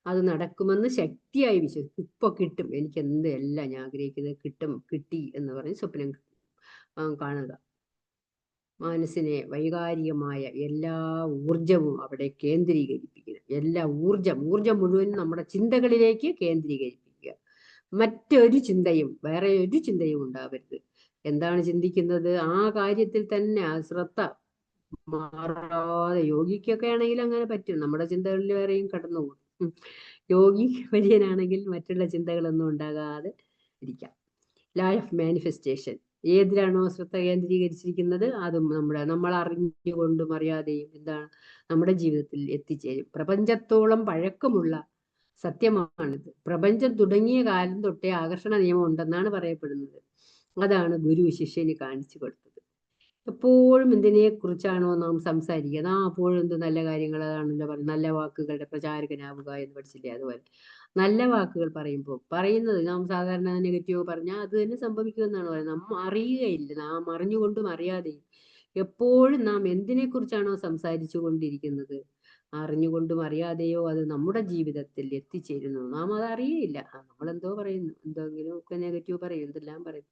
അത് നടക്കുമെന്ന് ശക്തിയായി വിശ്വസിക്കും. ഇപ്പൊ കിട്ടും, എനിക്ക് എല്ലാം ഞാൻ ആഗ്രഹിക്കുന്നത് കിട്ടും, കിട്ടി എന്ന് പറഞ്ഞ് സ്വപ്നം കാണുക. മനസ്സിനെ വൈകാരികമായ എല്ലാ ഊർജവും അവിടെ കേന്ദ്രീകരിപ്പിക്കണം. എല്ലാ ഊർജം മുഴുവൻ നമ്മുടെ ചിന്തകളിലേക്ക് കേന്ദ്രീകരിപ്പിക്കുക. മറ്റൊരു ചിന്തയും വേറെ ഒരു ചിന്തയും ഉണ്ടാവരുത്. എന്താണ് ചിന്തിക്കുന്നത് ആ കാര്യത്തിൽ തന്നെ ആ ശ്രദ്ധ മാറാതെ. യോഗിക്കൊക്കെ ആണെങ്കിൽ അങ്ങനെ പറ്റും, നമ്മുടെ ചിന്തകളിൽ വേറെയും കടന്നുപോകും. യോഗി വര്യനാണെങ്കിൽ മറ്റുള്ള ചിന്തകളൊന്നും ഉണ്ടാകാതെ ഇരിക്കാം. ലോ ഓഫ് മാനിഫെസ്റ്റേഷൻ, ഏതിലാണോ ശ്രദ്ധ കേന്ദ്രീകരിച്ചിരിക്കുന്നത് അതും നമ്മൾ അറിഞ്ഞുകൊണ്ടും അറിയാതെയും എന്താണ് നമ്മുടെ ജീവിതത്തിൽ എത്തിച്ചേരും. പ്രപഞ്ചത്തോളം പഴക്കമുള്ള സത്യമാണിത്. പ്രപഞ്ചം തുടങ്ങിയ കാലം തൊട്ടേ ആകർഷണ നിയമം ഉണ്ടെന്നാണ് പറയപ്പെടുന്നത്. അതാണ് ഗുരു ശിഷ്യന് കാണിച്ചു കൊടുത്തത്. എപ്പോഴും എന്തിനെ കുറിച്ചാണോ നാം സംസാരിക്കുക, നാം അപ്പോഴും എന്ത് നല്ല കാര്യങ്ങൾ അതാണല്ലോ പറയുന്നത്, നല്ല വാക്കുകളുടെ പ്രചാരകനാവുക എന്ന് പഠിച്ചില്ലേ? അതുപോലെ നല്ല വാക്കുകൾ പറയുന്നത് നാം സാധാരണ നെഗറ്റീവ് പറഞ്ഞാൽ അത് തന്നെ സംഭവിക്കുമെന്നാണ് പറയുന്നത്. നാം അറിയുകയില്ല, നാം അറിഞ്ഞുകൊണ്ടും അറിയാതെയും എപ്പോഴും നാം എന്തിനെ കുറിച്ചാണോ സംസാരിച്ചു കൊണ്ടിരിക്കുന്നത്, അറിഞ്ഞുകൊണ്ടും അറിയാതെയോ അത് നമ്മുടെ ജീവിതത്തിൽ എത്തിച്ചേരുന്നു. നാം അത് അറിയയില്ല, നമ്മളെന്തോ പറയുന്നു, എന്തെങ്കിലും ഒക്കെ നെഗറ്റീവ് പറയും, എന്തെല്ലാം പറയും.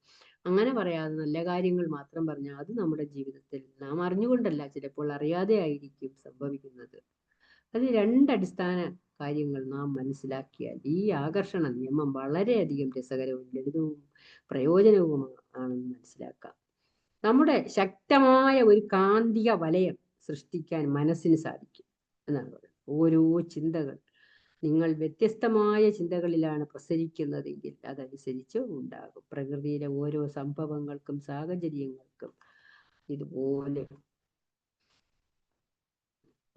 അങ്ങനെ പറയാതെ നല്ല കാര്യങ്ങൾ മാത്രം പറഞ്ഞാൽ അത് നമ്മുടെ ജീവിതത്തിൽ നാം അറിഞ്ഞുകൊണ്ടല്ല, ചിലപ്പോൾ അറിയാതെ ആയിരിക്കും സംഭവിക്കുന്നത്. അതിന് രണ്ടടിസ്ഥാന കാര്യങ്ങൾ നാം മനസ്സിലാക്കിയാൽ ഈ ആകർഷണ നിയമം വളരെയധികം രസകരവും ലളിതവും പ്രയോജനവുമാണെന്ന് മനസ്സിലാക്കാം. നമ്മുടെ ശക്തമായ ഒരു കാന്തിക വലയം സൃഷ്ടിക്കാൻ മനസ്സിന് സാധിക്കും എന്നാണ് പറയുന്നത്. ഓരോ ചിന്തകൾ നിങ്ങൾ വ്യത്യസ്തമായ ചിന്തകളിലാണ് പ്രസരിക്കുന്നതെങ്കിൽ അതനുസരിച്ച് ഉണ്ടാകും. പ്രകൃതിയിലെ ഓരോ സംഭവങ്ങൾക്കും സാഹചര്യങ്ങൾക്കും ഇതുപോലെ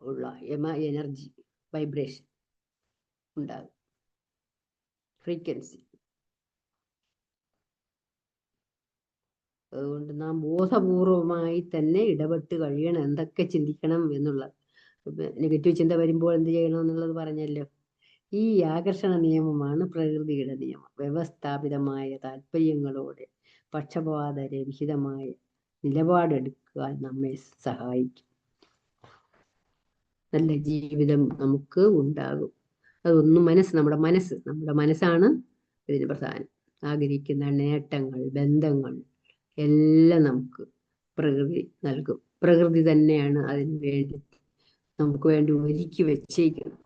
ഉള്ള എനർജി വൈബ്രേഷൻ ഉണ്ടാകും, ഫ്രീക്വൻസി. അതുകൊണ്ട് നാം ബോധപൂർവമായി തന്നെ ഇടപെട്ട് കഴിയണം എന്തൊക്കെ ചിന്തിക്കണം എന്നുള്ളത്. നെഗറ്റീവ് ചിന്ത വരുമ്പോൾ എന്ത് ചെയ്യണമെന്നുള്ളത് പറഞ്ഞല്ലോ. ഈ ആകർഷണ നിയമമാണ് പ്രകൃതിയുടെ നിയമം. വ്യവസ്ഥാപിതമായ താല്പര്യങ്ങളോടെ പക്ഷപാതരഹിതമായ നിലപാടെടുക്കാൻ നമ്മെ സഹായിക്കും. നല്ല ജീവിതം നമുക്ക് ഉണ്ടാകും. അതൊന്നും നമ്മുടെ മനസ്സാണ് ഇതിന് പ്രധാനം. ആഗ്രഹിക്കുന്ന നേട്ടങ്ങൾ, ബന്ധങ്ങൾ എല്ലാം നമുക്ക് പ്രകൃതി നൽകും. പ്രകൃതി തന്നെയാണ് അതിന് വേണ്ടി നമുക്ക് വേണ്ടി ഒരുക്കി വെച്ചേക്കുന്നത്.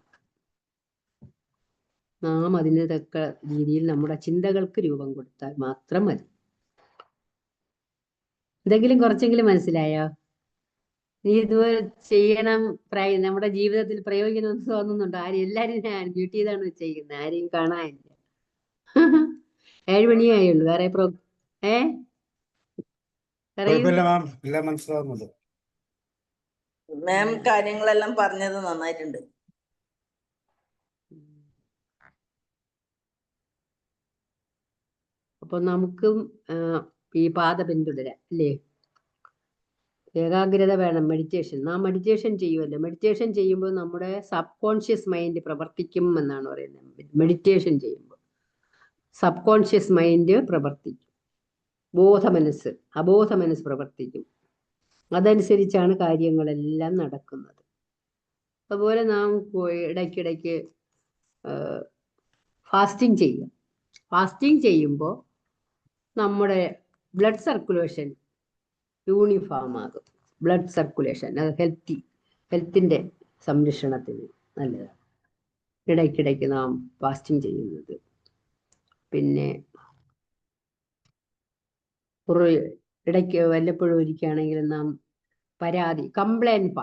നാം അതിന് തക്ക രീതിയിൽ നമ്മുടെ ചിന്തകൾക്ക് രൂപം കൊടുത്താൽ മാത്രം മതി. എന്തെങ്കിലും കുറച്ചെങ്കിലും മനസ്സിലായോ? നീ ഇതുപോലെ ചെയ്യണം, നമ്മുടെ ജീവിതത്തിൽ പ്രയോഗിക്കണമെന്ന് തോന്നുന്നുണ്ടോ? എല്ലാരും ഞാൻ മ്യൂട്ട് ചെയ്താണ് വെച്ചേക്കുന്നത്, ആരെയും കാണാനില്ല. 7 മണിയായുള്ളൂ. വേറെ പറയൂ. കുഴപ്പമില്ല മാം, എല്ലാം മനസ്സിലാവുന്നുണ്ട്. മാം കാര്യങ്ങളെല്ലാം പറഞ്ഞത് നന്നായിട്ടുണ്ട്. അപ്പൊ നമുക്കും ഈ പാത പിന്തുടരാം അല്ലേ? ഏകാഗ്രത വേണം. നാം മെഡിറ്റേഷൻ ചെയ്യുമല്ലോ. മെഡിറ്റേഷൻ ചെയ്യുമ്പോൾ നമ്മുടെ സബ് കോൺഷ്യസ് മൈൻഡ് പ്രവർത്തിക്കും എന്നാണ് പറയുന്നത്. മെഡിറ്റേഷൻ ചെയ്യുമ്പോൾ സബ് കോൺഷ്യസ് മൈൻഡ് പ്രവർത്തിക്കും, അബോധ മനസ്സ് പ്രവർത്തിക്കും. അതനുസരിച്ചാണ് കാര്യങ്ങളെല്ലാം നടക്കുന്നത്. അതുപോലെ നാം ഇടയ്ക്കിടയ്ക്ക് ഫാസ്റ്റിംഗ് ചെയ്യും. ഫാസ്റ്റിംഗ് ചെയ്യുമ്പോൾ നമ്മുടെ ബ്ലഡ് സർക്കുലേഷൻ യൂണിഫോം ആകും. ബ്ലഡ് സർക്കുലേഷൻ അത് ഹെൽത്തിൻ്റെ സംരക്ഷണത്തിന് നല്ലതാണ് ഇടയ്ക്കിടയ്ക്ക് നാം ഫാസ്റ്റിംഗ് ചെയ്യുന്നത്. പിന്നെ ഇടയ്ക്ക് വല്ലപ്പോഴും ഒരിക്കുകയാണെങ്കിലും നാം കംപ്ലൈന്റ്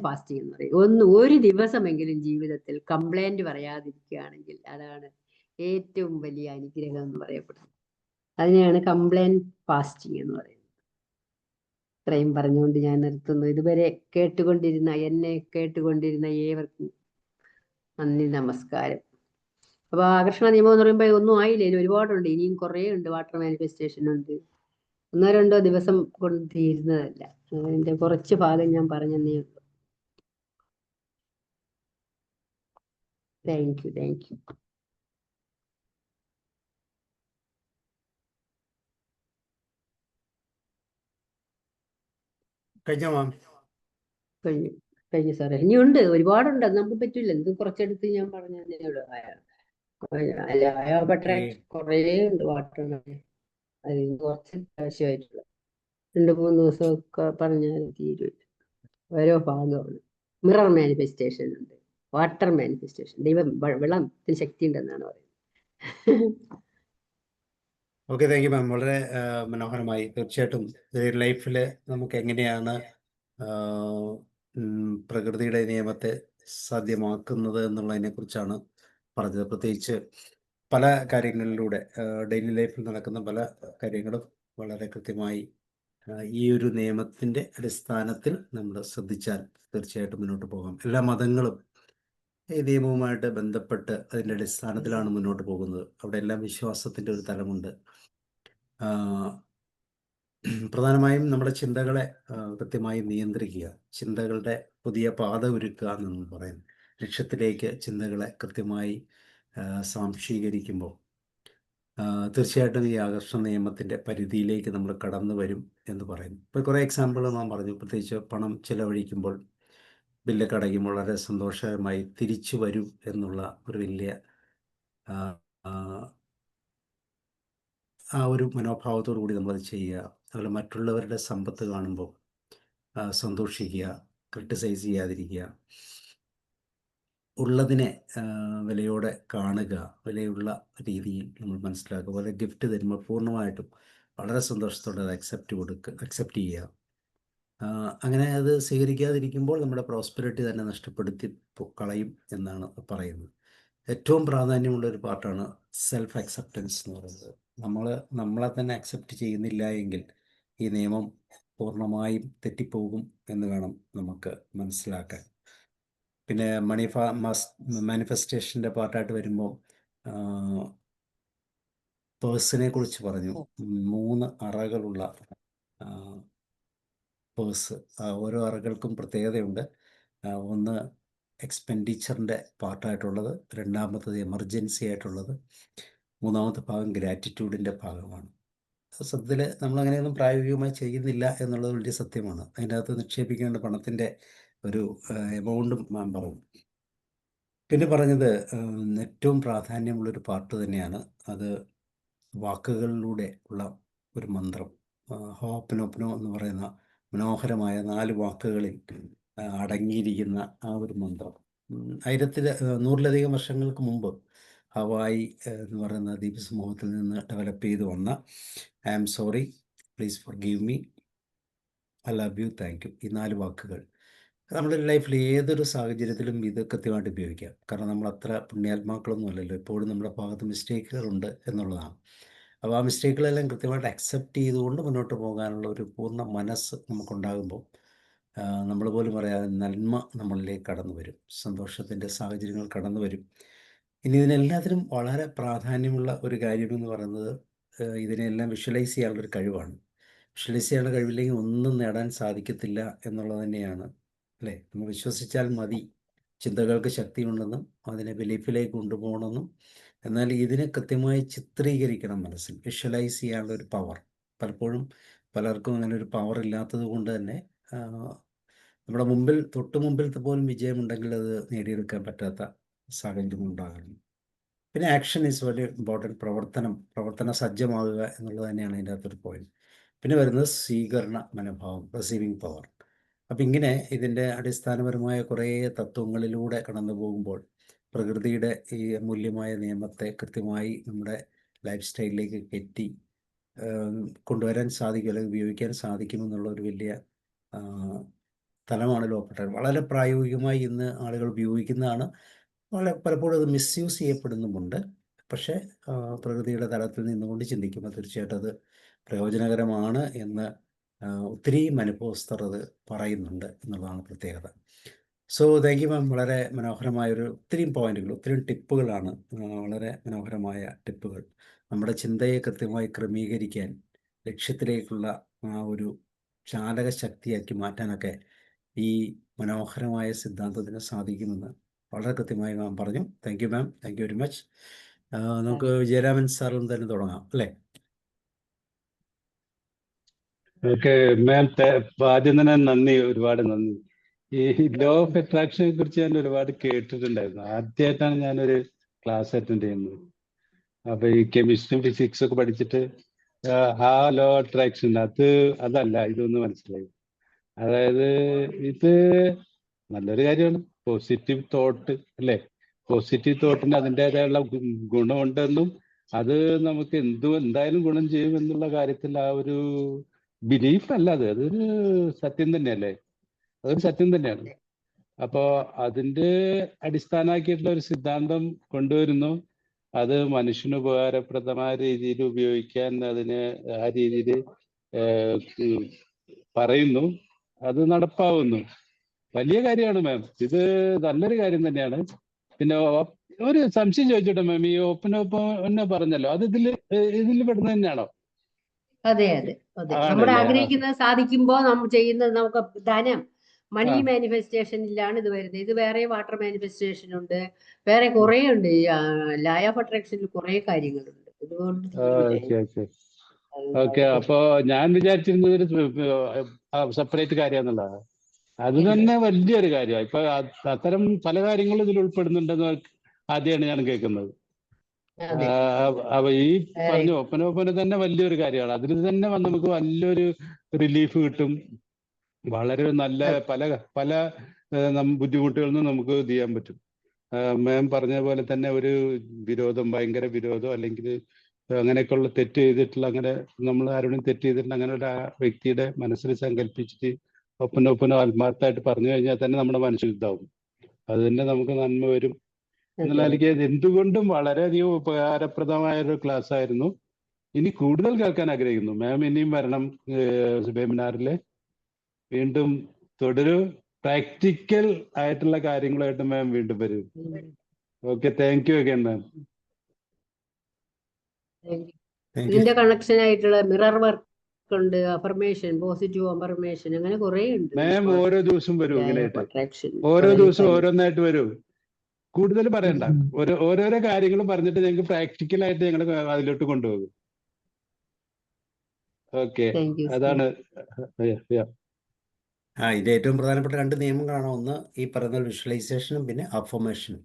ഫാസ്റ്റിംഗ് എന്ന് പറയും. ഒരു ദിവസമെങ്കിലും ജീവിതത്തിൽ കംപ്ലൈന്റ് പറയാതിരിക്കുകയാണെങ്കിൽ അതാണ് ഏറ്റവും വലിയ അനുഗ്രഹം എന്ന് പറയപ്പെടുന്നത്. അതിനെയാണ് കംപ്ലൈന്റ് ഫാസ്റ്റിംഗ് എന്ന് പറയുന്നത്. ഇത്രയും പറഞ്ഞുകൊണ്ട് ഞാൻ നിർത്തുന്നു. ഇതുവരെ എന്നെ കേട്ടുകൊണ്ടിരുന്ന ഏവർക്കും നന്ദി, നമസ്കാരം. അപ്പൊ ആകർഷണ നിയമം എന്ന് പറയുമ്പോൾ ഒന്നും ആയില്ലേ, ഒരുപാടുണ്ട്, ഇനിയും കുറേ ഉണ്ട്. വാട്ടർ മാനിഫെസ്റ്റേഷൻ ഉണ്ട്. 1-2 ദിവസം കൊണ്ട് തീരുന്നതല്ല. അതിന്റെ കുറച്ച് ഭാഗം ഞാൻ പറഞ്ഞതേ ഉള്ളൂ. Thank you. കഴിഞ്ഞോ മാം? കഴിഞ്ഞു സാറേ. ഇനിയുണ്ട്, ഒരുപാടുണ്ട്. അത് നമുക്ക് പറ്റില്ല. ഇത് കുറച്ചെടുത്ത് ഞാൻ പറഞ്ഞതേ ഉള്ളൂ. കുറേ ഉണ്ട് വാട്ടർ. അതിന് കുറച്ച് ആവശ്യമായിട്ടുള്ള 2-3 ദിവസമൊക്കെ പറഞ്ഞാൽ തീരും. ഓരോ ഭാഗമാണ്. മിറർ മാനിഫെസ്റ്റേഷൻ ഉണ്ട്, വാട്ടർ മാനിഫെസ്റ്റേഷൻ. വെള്ളത്തിന് ശക്തി ഉണ്ടെന്നാണ് പറയുന്നത്. Okay, thank you ma'am. വളരെ മനോഹരമായി. തീർച്ചയായിട്ടും ലൈഫിൽ നമുക്ക് എങ്ങനെയാണ് പ്രകൃതിയുടെ നിയമത്തെ സാധ്യമാക്കുന്നത് എന്നുള്ളതിനെ കുറിച്ചാണ് പറഞ്ഞത്. പ്രത്യേകിച്ച് പല കാര്യങ്ങളിലൂടെ ഡെയിലി ലൈഫിൽ നടക്കുന്ന പല കാര്യങ്ങളും വളരെ കൃത്യമായി ഈ ഒരു നിയമത്തിൻ്റെ അടിസ്ഥാനത്തിൽ നമ്മൾ ശ്രദ്ധിച്ചാൽ തീർച്ചയായിട്ടും മുന്നോട്ട് പോകാം. എല്ലാ മതങ്ങളും ഈ നിയമവുമായിട്ട് ബന്ധപ്പെട്ട് അതിൻ്റെ അടിസ്ഥാനത്തിലാണ് മുന്നോട്ട് പോകുന്നത്. അവിടെ എല്ലാം വിശ്വാസത്തിൻ്റെ ഒരു തലമുണ്ട്. പ്രധാനമായും നമ്മുടെ ചിന്തകളെ കൃത്യമായി നിയന്ത്രിക്കുക, ചിന്തകളുടെ പുതിയ പാത ഒരുക്കുക എന്ന് പറയുന്നു. ലക്ഷ്യത്തിലേക്ക് ചിന്തകളെ കൃത്യമായി സ്വാംശീകരിക്കുമ്പോൾ തീർച്ചയായിട്ടും ഈ ആകർഷണ നിയമത്തിൻ്റെ പരിധിയിലേക്ക് നമ്മൾ കടന്നു വരും എന്ന് പറയുന്നു. ഇപ്പോൾ കുറേ എക്സാമ്പിൾ നാം പറഞ്ഞു. പ്രത്യേകിച്ച് പണം ചിലവഴിക്കുമ്പോൾ, ബില്ലൊക്കെ അടയ്ക്കുമ്പോൾ വളരെ സന്തോഷകരമായി തിരിച്ചു വരും എന്നുള്ള ഒരു വലിയ ആ ഒരു മനോഭാവത്തോടു കൂടി നമ്മളത് ചെയ്യുക. അതുപോലെ മറ്റുള്ളവരുടെ സമ്പത്ത് കാണുമ്പോൾ സന്തോഷിക്കുക, ക്രിട്ടിസൈസ് ചെയ്യാതിരിക്കുക, ഉള്ളതിനെ വിലയോടെ കാണുക, വിലയുള്ള രീതിയിൽ നമ്മൾ മനസ്സിലാക്കുക. അതുപോലെ ഗിഫ്റ്റ് തരുമ്പോൾ പൂർണ്ണമായിട്ടും വളരെ സന്തോഷത്തോടെ അത് അക്സെപ്റ്റ് ചെയ്യുക. അങ്ങനെ അത് സ്വീകരിക്കാതിരിക്കുമ്പോൾ നമ്മുടെ പ്രോസ്പെരിറ്റി തന്നെ നഷ്ടപ്പെടുത്തി കളയും എന്നാണ് പറയുന്നത്. ഏറ്റവും പ്രാധാന്യമുള്ളൊരു പാർട്ടാണ് സെൽഫ് അക്സെപ്റ്റൻസ് എന്ന് പറയുന്നത്. നമ്മളെ തന്നെ അക്സെപ്റ്റ് ചെയ്യുന്നില്ല എങ്കിൽ ഈ നിയമം പൂർണ്ണമായും തെറ്റിപ്പോകും എന്ന് വേണം നമുക്ക് മനസ്സിലാക്കാൻ. പിന്നെ മാനിഫെസ്റ്റേഷൻ്റെ പാർട്ടായിട്ട് വരുമ്പോൾ പേഴ്സിനെ കുറിച്ച് പറഞ്ഞു. 3 അറകളുള്ള പേഴ്സ്. ഓരോ അറകൾക്കും പ്രത്യേകതയുണ്ട്. ഒന്ന് എക്സ്പെൻഡിച്ചറിൻ്റെ പാർട്ടായിട്ടുള്ളത്, രണ്ടാമത്തത് എമർജൻസി ആയിട്ടുള്ളത്, മൂന്നാമത്തെ ഭാഗം ഗ്രാറ്റിറ്റ്യൂഡിൻ്റെ ഭാഗമാണ്. സത്യത്തിൽ നമ്മളങ്ങനെയൊന്നും പ്രായോഗികമായി ചെയ്യുന്നില്ല എന്നുള്ളത് വലിയ സത്യമാണ്. അതിൻ്റെ അകത്ത് നിക്ഷേപിക്കേണ്ട പണത്തിൻ്റെ ഒരു എമൗണ്ടും ഞാൻ പറഞ്ഞു. പിന്നെ പറഞ്ഞത് ഏറ്റവും പ്രാധാന്യമുള്ളൊരു പാർട്ട് തന്നെയാണ് അത്, വാക്കുകളിലൂടെ ഉള്ള ഒരു മന്ത്രം. ഹോപ്പനോപ്പനോ എന്ന് പറയുന്ന മനോഹരമായ 4 വാക്കുകളിൽ അടങ്ങിയിരിക്കുന്ന ആ ഒരു മന്ത്രം 100-ലധികം വർഷങ്ങൾക്ക് മുമ്പ് ഹവായി എന്ന് പറയുന്ന ദ്വീപസമൂഹത്തിൽ നിന്ന് ഡെവലപ്പ് ചെയ്ത് വന്ന I am sorry, please forgive me, I love you, thank you, ഈ 4 വാക്കുകൾ നമ്മുടെ ലൈഫിൽ ഏതൊരു സാഹചര്യത്തിലും ഇത് കൃത്യമായിട്ട് ഉപയോഗിക്കാം. കാരണം നമ്മൾ അത്ര പുണ്യാത്മാക്കളൊന്നും അല്ലല്ലോ, എപ്പോഴും നമ്മുടെ ഭാഗത്ത് മിസ്റ്റേക്കുകളുണ്ട് എന്നുള്ളതാണ്. അപ്പോൾ ആ മിസ്റ്റേക്കുകളെല്ലാം കൃത്യമായിട്ട് അക്സെപ്റ്റ് ചെയ്തുകൊണ്ട് മുന്നോട്ട് പോകാനുള്ള ഒരു പൂർണ്ണ മനസ്സ് നമുക്കുണ്ടാകുമ്പോൾ നമ്മൾ പോലും പറയാതെ നന്മ നമ്മളിലേക്ക് കടന്നു വരും, സന്തോഷത്തിൻ്റെ സാഹചര്യങ്ങൾ കടന്നു വരും. ഇനി ഇതിനെല്ലാത്തിനും വളരെ പ്രാധാന്യമുള്ള ഒരു കാര്യമെന്ന് പറയുന്നത് ഇതിനെല്ലാം വിഷ്വലൈസ് ചെയ്യാനുള്ളൊരു കഴിവാണ്. വിഷ്വലൈസ് ചെയ്യാനുള്ള കഴിവില്ലെങ്കിൽ ഒന്നും നേടാൻ സാധിക്കത്തില്ല എന്നുള്ളത് തന്നെയാണ്, അല്ലേ? നമ്മൾ വിശ്വസിച്ചാൽ മതി, ചിന്തകൾക്ക് ശക്തിയുണ്ടെന്നും അതിനെ ബിലീഫിലേക്ക് കൊണ്ടുപോകണമെന്നും, എന്നാൽ ഇതിനെ കൃത്യമായി ചിത്രീകരിക്കണം മനസ്സിൽ, വിഷ്വലൈസ് ചെയ്യാനുള്ള ഒരു പവർ. പലപ്പോഴും പലർക്കും അങ്ങനെ ഒരു പവർ ഇല്ലാത്തത് കൊണ്ട് തന്നെ നമ്മുടെ മുമ്പിൽ, തൊട്ട് മുമ്പിൽ പോലും വിജയമുണ്ടെങ്കിൽ അത് നേടിയെടുക്കാൻ പറ്റാത്ത സാഹചര്യം ഉണ്ടാകുന്നു. പിന്നെ ആക്ഷൻ ഈസ് വെരി ഇമ്പോർട്ടൻറ്റ്. പ്രവർത്തന സജ്ജമാകുക എന്നുള്ളത് തന്നെയാണ് അതിൻ്റെ അകത്തൊരു പോയിന്റ്. പിന്നെ വരുന്നത് സ്വീകരണ മനോഭാവം, റിസീവിങ് പവർ. അപ്പം ഇങ്ങനെ ഇതിൻ്റെ അടിസ്ഥാനപരമായ കുറേ തത്വങ്ങളിലൂടെ കടന്നു പോകുമ്പോൾ പ്രകൃതിയുടെ ഈ അമൂല്യമായ നിയമത്തെ കൃത്യമായി നമ്മുടെ ലൈഫ് സ്റ്റൈലിലേക്ക് കയറ്റി കൊണ്ടുവരാൻ സാധിക്കും, അല്ലെങ്കിൽ ഉപയോഗിക്കാൻ സാധിക്കുമെന്നുള്ള ഒരു വലിയ തലമാണ് ലോ ഓഫ് അട്രാക്ഷൻ. വളരെ പ്രായോഗികമായി ഇന്ന് ആളുകൾ ഉപയോഗിക്കുന്നതാണ്. വളരെ പലപ്പോഴും അത് മിസ്യൂസ് ചെയ്യപ്പെടുന്നുമുണ്ട്. പക്ഷേ പ്രകൃതിയുടെ തലത്തിൽ നിന്നുകൊണ്ട് ചിന്തിക്കുമ്പോൾ തീർച്ചയായിട്ടും അത് പ്രയോജനകരമാണ് എന്ന് ഒത്തിരി അനുഭവസ്ഥർ അത് പറയുന്നുണ്ട് എന്നുള്ളതാണ് പ്രത്യേകത. So thank you ma'am. വളരെ മനോഹരമായൊരു ഒത്തിരി പോയിന്റുകൾ, ഒത്തിരി ടിപ്പുകളാണ്, വളരെ മനോഹരമായ ടിപ്പുകൾ. നമ്മുടെ ചിന്തയെ കൃത്യമായി ക്രമീകരിക്കാൻ, ലക്ഷ്യത്തിലേക്കുള്ള ആ ഒരു ചാലക ശക്തിയാക്കി മാറ്റാനൊക്കെ ഈ മനോഹരമായ സിദ്ധാന്തത്തിന് സാധിക്കുമെന്ന് വളരെ കൃത്യമായി മാം പറഞ്ഞു. Thank you ma'am, thank you very much. നമുക്ക് വിജയരാമൻ സാറിൽ തന്നെ തുടങ്ങാം, അല്ലേ? ഓക്കെ മാം, ആദ്യം തന്നെ നന്ദി, ഒരുപാട് നന്ദി. ഈ ലോ ഓഫ് അട്രാക്ഷനെ കുറിച്ച് ഞാൻ ഒരുപാട് കേട്ടിട്ടുണ്ടായിരുന്നു. ആദ്യമായിട്ടാണ് ഞാനൊരു ക്ലാസ് അറ്റൻഡ് ചെയ്യുന്നത്. അപ്പൊ ഈ കെമിസ്ട്രിയും ഫിസിക്സും ഒക്കെ പഠിച്ചിട്ട് ആ ലോ അട്രാക്ഷൻ അതല്ല ഇതൊന്ന് മനസ്സിലായി. അതായത് ഇത് നല്ലൊരു കാര്യമാണ്, പോസിറ്റീവ് തോട്ട്, അല്ലേ? പോസിറ്റീവ് തോട്ടിന് അതിൻ്റെതായുള്ള ഗുണമുണ്ടെന്നും അത് നമുക്ക് എന്തായാലും ഗുണം ചെയ്യും എന്നുള്ള കാര്യത്തിൽ ആ ഒരു ബിലീഫ് അല്ല, അതൊരു സത്യം തന്നെയല്ലേ? അതൊരു സത്യം തന്നെയാണ്. അപ്പോ അതിന്റെ അടിസ്ഥാനമാക്കിയിട്ടുള്ള ഒരു സിദ്ധാന്തം കൊണ്ടുവരുന്നു. അത് മനുഷ്യന് ഉപകാരപ്രദമായ രീതിയിൽ ഉപയോഗിക്കാൻ അതിന് ആ രീതിയിൽ പറയുന്നു, അത് നടപ്പാവുന്നു. വലിയ കാര്യമാണ് മാം, ഇത് നല്ലൊരു കാര്യം തന്നെയാണ്. പിന്നെ ഒരു സംശയം ചോദിച്ചോട്ടെ മാം, ഈ ഓപ്പൻ പറഞ്ഞല്ലോ, അത് ഇതിൽ പെടുന്ന തന്നെയാണോ? അതെ അതെ അതെ. നമ്മൾ ആഗ്രഹിക്കുന്നത് സാധിക്കുമ്പോൾ നമ്മൾ ചെയ്യുന്നത്, നമുക്ക് ധനം, മണി മാനിഫെസ്റ്റേഷനിലാണ് ഇത് വരുന്നത്. ഇത് വേറെ വാട്ടർ മാനിഫെസ്റ്റേഷൻ ഉണ്ട്, വേറെ കുറെ ഉണ്ട്. ലോ ഓഫ് അട്രാക്ഷനിൽ കുറെ കാര്യങ്ങളുണ്ട്. ഓക്കെ. അപ്പോ ഞാൻ വിചാരിച്ചിരുന്നത് സെപ്പറേറ്റ് കാര്യമെന്നുള്ളതാണ്. അത് തന്നെ വലിയൊരു കാര്യമാണ്. ഇപ്പൊ അത്തരം പല കാര്യങ്ങളും ഇതിൽ ഉൾപ്പെടുന്നുണ്ടെന്ന് ആദ്യമാണ് ഞാൻ കേൾക്കുന്നത്. അപ്പൊ ഈ പറഞ്ഞ ഓപ്പന തന്നെ വലിയൊരു കാര്യമാണ്. അതിൽ തന്നെ നമുക്ക് വലിയൊരു റിലീഫ് കിട്ടും. വളരെ നല്ല പല ബുദ്ധിമുട്ടുകളിൽ നിന്നും നമുക്ക് ഇത് ചെയ്യാൻ പറ്റും. മാം പറഞ്ഞ പോലെ തന്നെ ഒരു ഭയങ്കര വിരോധം, അല്ലെങ്കിൽ അങ്ങനെയൊക്കെയുള്ള തെറ്റ് ചെയ്തിട്ടുള്ള, അങ്ങനെ നമ്മൾ ആരോടും തെറ്റ് ചെയ്തിട്ടുള്ള അങ്ങനെ ഒരു വ്യക്തിയുടെ മനസ്സിൽ സങ്കല്പിച്ചിട്ട് ഒപ്പന ആത്മാർത്ഥമായിട്ട് പറഞ്ഞു കഴിഞ്ഞാൽ തന്നെ നമ്മുടെ മനസ്സ് ഇതാവും. അത് തന്നെ നമുക്ക് നന്മ വരും എന്നുള്ള എനിക്ക് എന്തുകൊണ്ടും വളരെയധികം ഉപകാരപ്രദമായ ഒരു ക്ലാസ് ആയിരുന്നു. ഇനി കൂടുതൽ കേൾക്കാൻ ആഗ്രഹിക്കുന്നു. മാം ഇനിയും വരണം വെബിനാറില്, വീണ്ടും തുടരും. പ്രാക്ടിക്കൽ ആയിട്ടുള്ള കാര്യങ്ങളായിട്ട് മാം വീണ്ടും വരും. ഓക്കെ, താങ്ക് യു അഗൈൻ മാം. ഇതിന്റെ കണക്ഷൻ ആയിട്ടുള്ള മിറർ വർക്ക് ഉണ്ട്, അഫർമേഷൻ, പോസിറ്റീവ് അഫർമേഷൻ, അങ്ങനെ കുറെ ഉണ്ട്. മാം ഓരോ ദിവസം വരും ഇങ്ങനെയായിട്ട്, അട്രാക്ഷൻ ഓരോ ദിവസം ഓരോന്നായിട്ട് വരും. കൂടുതൽ പറയണ്ട, ഓരോരോ കാര്യങ്ങളും പറഞ്ഞിട്ട് ഞങ്ങൾക്ക് പ്രാക്ടിക്കലായിട്ട് ഞങ്ങൾ അതിലോട്ട് കൊണ്ടുപോകും. ഓക്കെ, അതാണ്. ഇത് ഏറ്റവും പ്രധാനപ്പെട്ട 2 നിയമങ്ങളാണ്. ഒന്ന് ഈ പറയുന്ന വിഷ്വലൈസേഷനും പിന്നെ അഫർമേഷനും.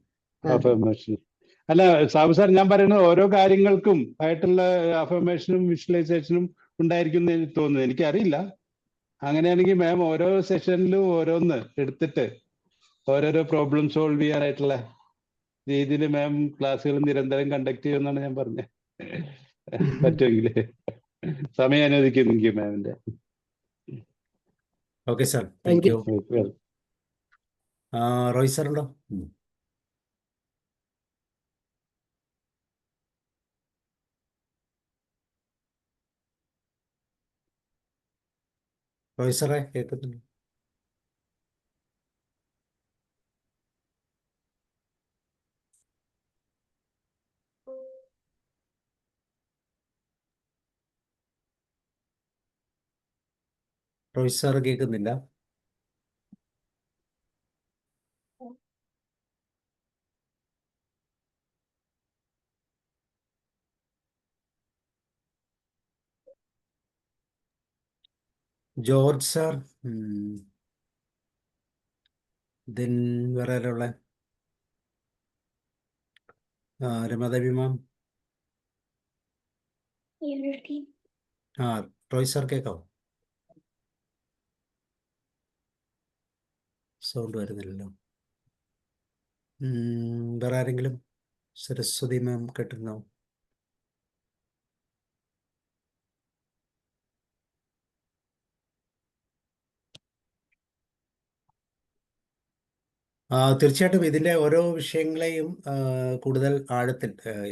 അല്ല സാബു സാർ, ഞാൻ പറയുന്നത് ഓരോ കാര്യങ്ങൾക്കും ആയിട്ടുള്ള അഫർമേഷനും വിഷ്വലൈസേഷനും ഉണ്ടായിരിക്കും എന്ന് എനിക്ക് തോന്നുന്നു. എനിക്കറിയില്ല. അങ്ങനെയാണെങ്കിൽ മാം ഓരോ സെഷനിലും ഓരോന്ന് എടുത്തിട്ട് ഓരോരോ പ്രോബ്ലം സോൾവ് ചെയ്യാനായിട്ടുള്ള രീതിയിൽ മാം ക്ലാസ്സുകൾ നിരന്തരം കണ്ടക്ട് ചെയ്യുമെന്നാണ് ഞാൻ പറഞ്ഞത്. പറ്റുമെങ്കിൽ സമയം അനുവദിക്കുന്നെങ്കിൽ മാമിന്റെ. Okay sir, thank you. Well. Roy sir ഉണ്ടോ? റോയ് സാറേ കേൾക്കുന്നുണ്ട്? റോയ് സാർ കേൾക്കുന്നില്ല? ജോർജ് സാർ, ദെൻ വേറെ ആരുള്ള? രമാദേവി മാം. റോയ് സാർ കേൾക്കാവോ? സൗണ്ട് വരുന്നില്ലല്ലോ. വേറെ ആരെങ്കിലും? സരസ്വതി മാം കേട്ടിരുന്നോ? തീർച്ചയായിട്ടും ഇതിൻ്റെ ഓരോ വിഷയങ്ങളെയും കൂടുതൽ ആഴത്തിൽ,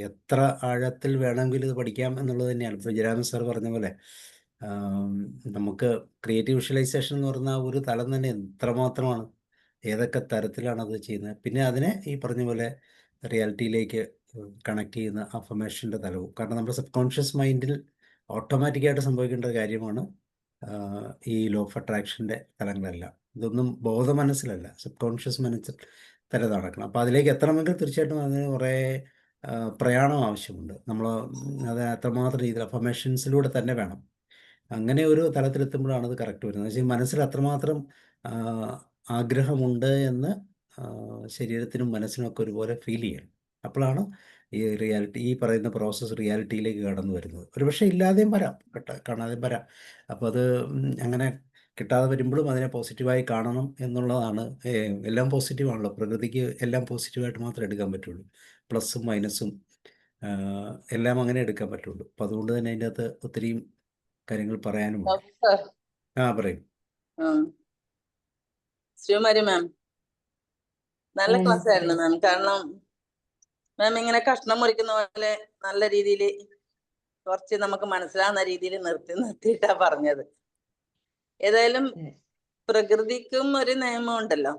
എത്ര ആഴത്തിൽ വേണമെങ്കിലും ഇത് പഠിക്കാം എന്നുള്ളത് തന്നെയാണ്. ഇപ്പോൾ ജയരാമൻ സാർ പറഞ്ഞ പോലെ നമുക്ക് ക്രിയേറ്റീവ് വിഷ്വലൈസേഷൻ എന്ന് പറഞ്ഞാൽ ഒരു തലം തന്നെ എത്രമാത്രമാണ്, ഏതൊക്കെ തരത്തിലാണ് അത് ചെയ്യുന്നത്. പിന്നെ അതിനെ ഈ പറഞ്ഞ പോലെ റിയാലിറ്റിയിലേക്ക് കണക്ട് ചെയ്യുന്ന അഫർമേഷൻ്റെ തലവും. കാരണം നമ്മുടെ സബ് കോൺഷ്യസ് മൈൻഡിൽ ഓട്ടോമാറ്റിക്കായിട്ട് സംഭവിക്കേണ്ട ഒരു കാര്യമാണ് ഈ ലോ ഓഫ് അട്രാക്ഷൻ്റെ തലങ്ങളെല്ലാം. ഇതൊന്നും ബോധ മനസ്സിലല്ല, സബ് കോൺഷ്യസ് മനസ്സിൽ തന്നെ നടക്കണം. അപ്പോൾ അതിലേക്ക് എത്തണമെങ്കിൽ തീർച്ചയായിട്ടും അതിന് കുറേ പ്രയാണം ആവശ്യമുണ്ട്. നമ്മൾ അത് അത്രമാത്രം രീതിയിൽ അഫർമേഷൻസിലൂടെ തന്നെ വേണം. അങ്ങനെ ഒരു തലത്തിലെത്തുമ്പോഴാണ് അത് കറക്റ്റ് വരുന്നത്. പക്ഷേ മനസ്സിൽ അത്രമാത്രം ആഗ്രഹമുണ്ട് എന്ന് ശരീരത്തിനും മനസ്സിനും ഒക്കെ ഒരുപോലെ ഫീൽ ചെയ്യണം. അപ്പോഴാണ് ഈ റിയാലിറ്റി, ഈ പറയുന്ന പ്രോസസ്സ് റിയാലിറ്റിയിലേക്ക് കടന്നു വരുന്നത്. ഒരുപക്ഷെ ഇല്ലാതെയും വരാം, കാണാതെയും വരാം. അപ്പോൾ അത് അങ്ങനെ കിട്ടാതെ വരുമ്പോഴും അതിനെ പോസിറ്റീവായി കാണണം എന്നുള്ളതാണ്. എല്ലാം പോസിറ്റീവാണല്ലോ, പ്രകൃതിക്ക് എല്ലാം പോസിറ്റീവായിട്ട് മാത്രമേ എടുക്കാൻ പറ്റുള്ളൂ. പ്ലസ്സും മൈനസും എല്ലാം അങ്ങനെ എടുക്കാൻ പറ്റുള്ളൂ. അപ്പം അതുകൊണ്ട് തന്നെ അതിൻ്റെ അകത്ത് ഒത്തിരിയും കാര്യങ്ങൾ പറയാനുമുണ്ട്. പറയും. ശ്രീകുമാരി മാം, നല്ല ക്ലാസ് ആയിരുന്നു മാം. കാരണം മാം ഇങ്ങനെ കഷ്ണം മുറിക്കുന്ന പോലെ നല്ല രീതിയിൽ കുറച്ച് നമുക്ക് മനസ്സിലാവുന്ന രീതിയിൽ നിർത്തിയിട്ടാ പറഞ്ഞത്. ഏതായാലും പ്രകൃതിക്കും ഒരു നിയമം ഉണ്ടല്ലോ.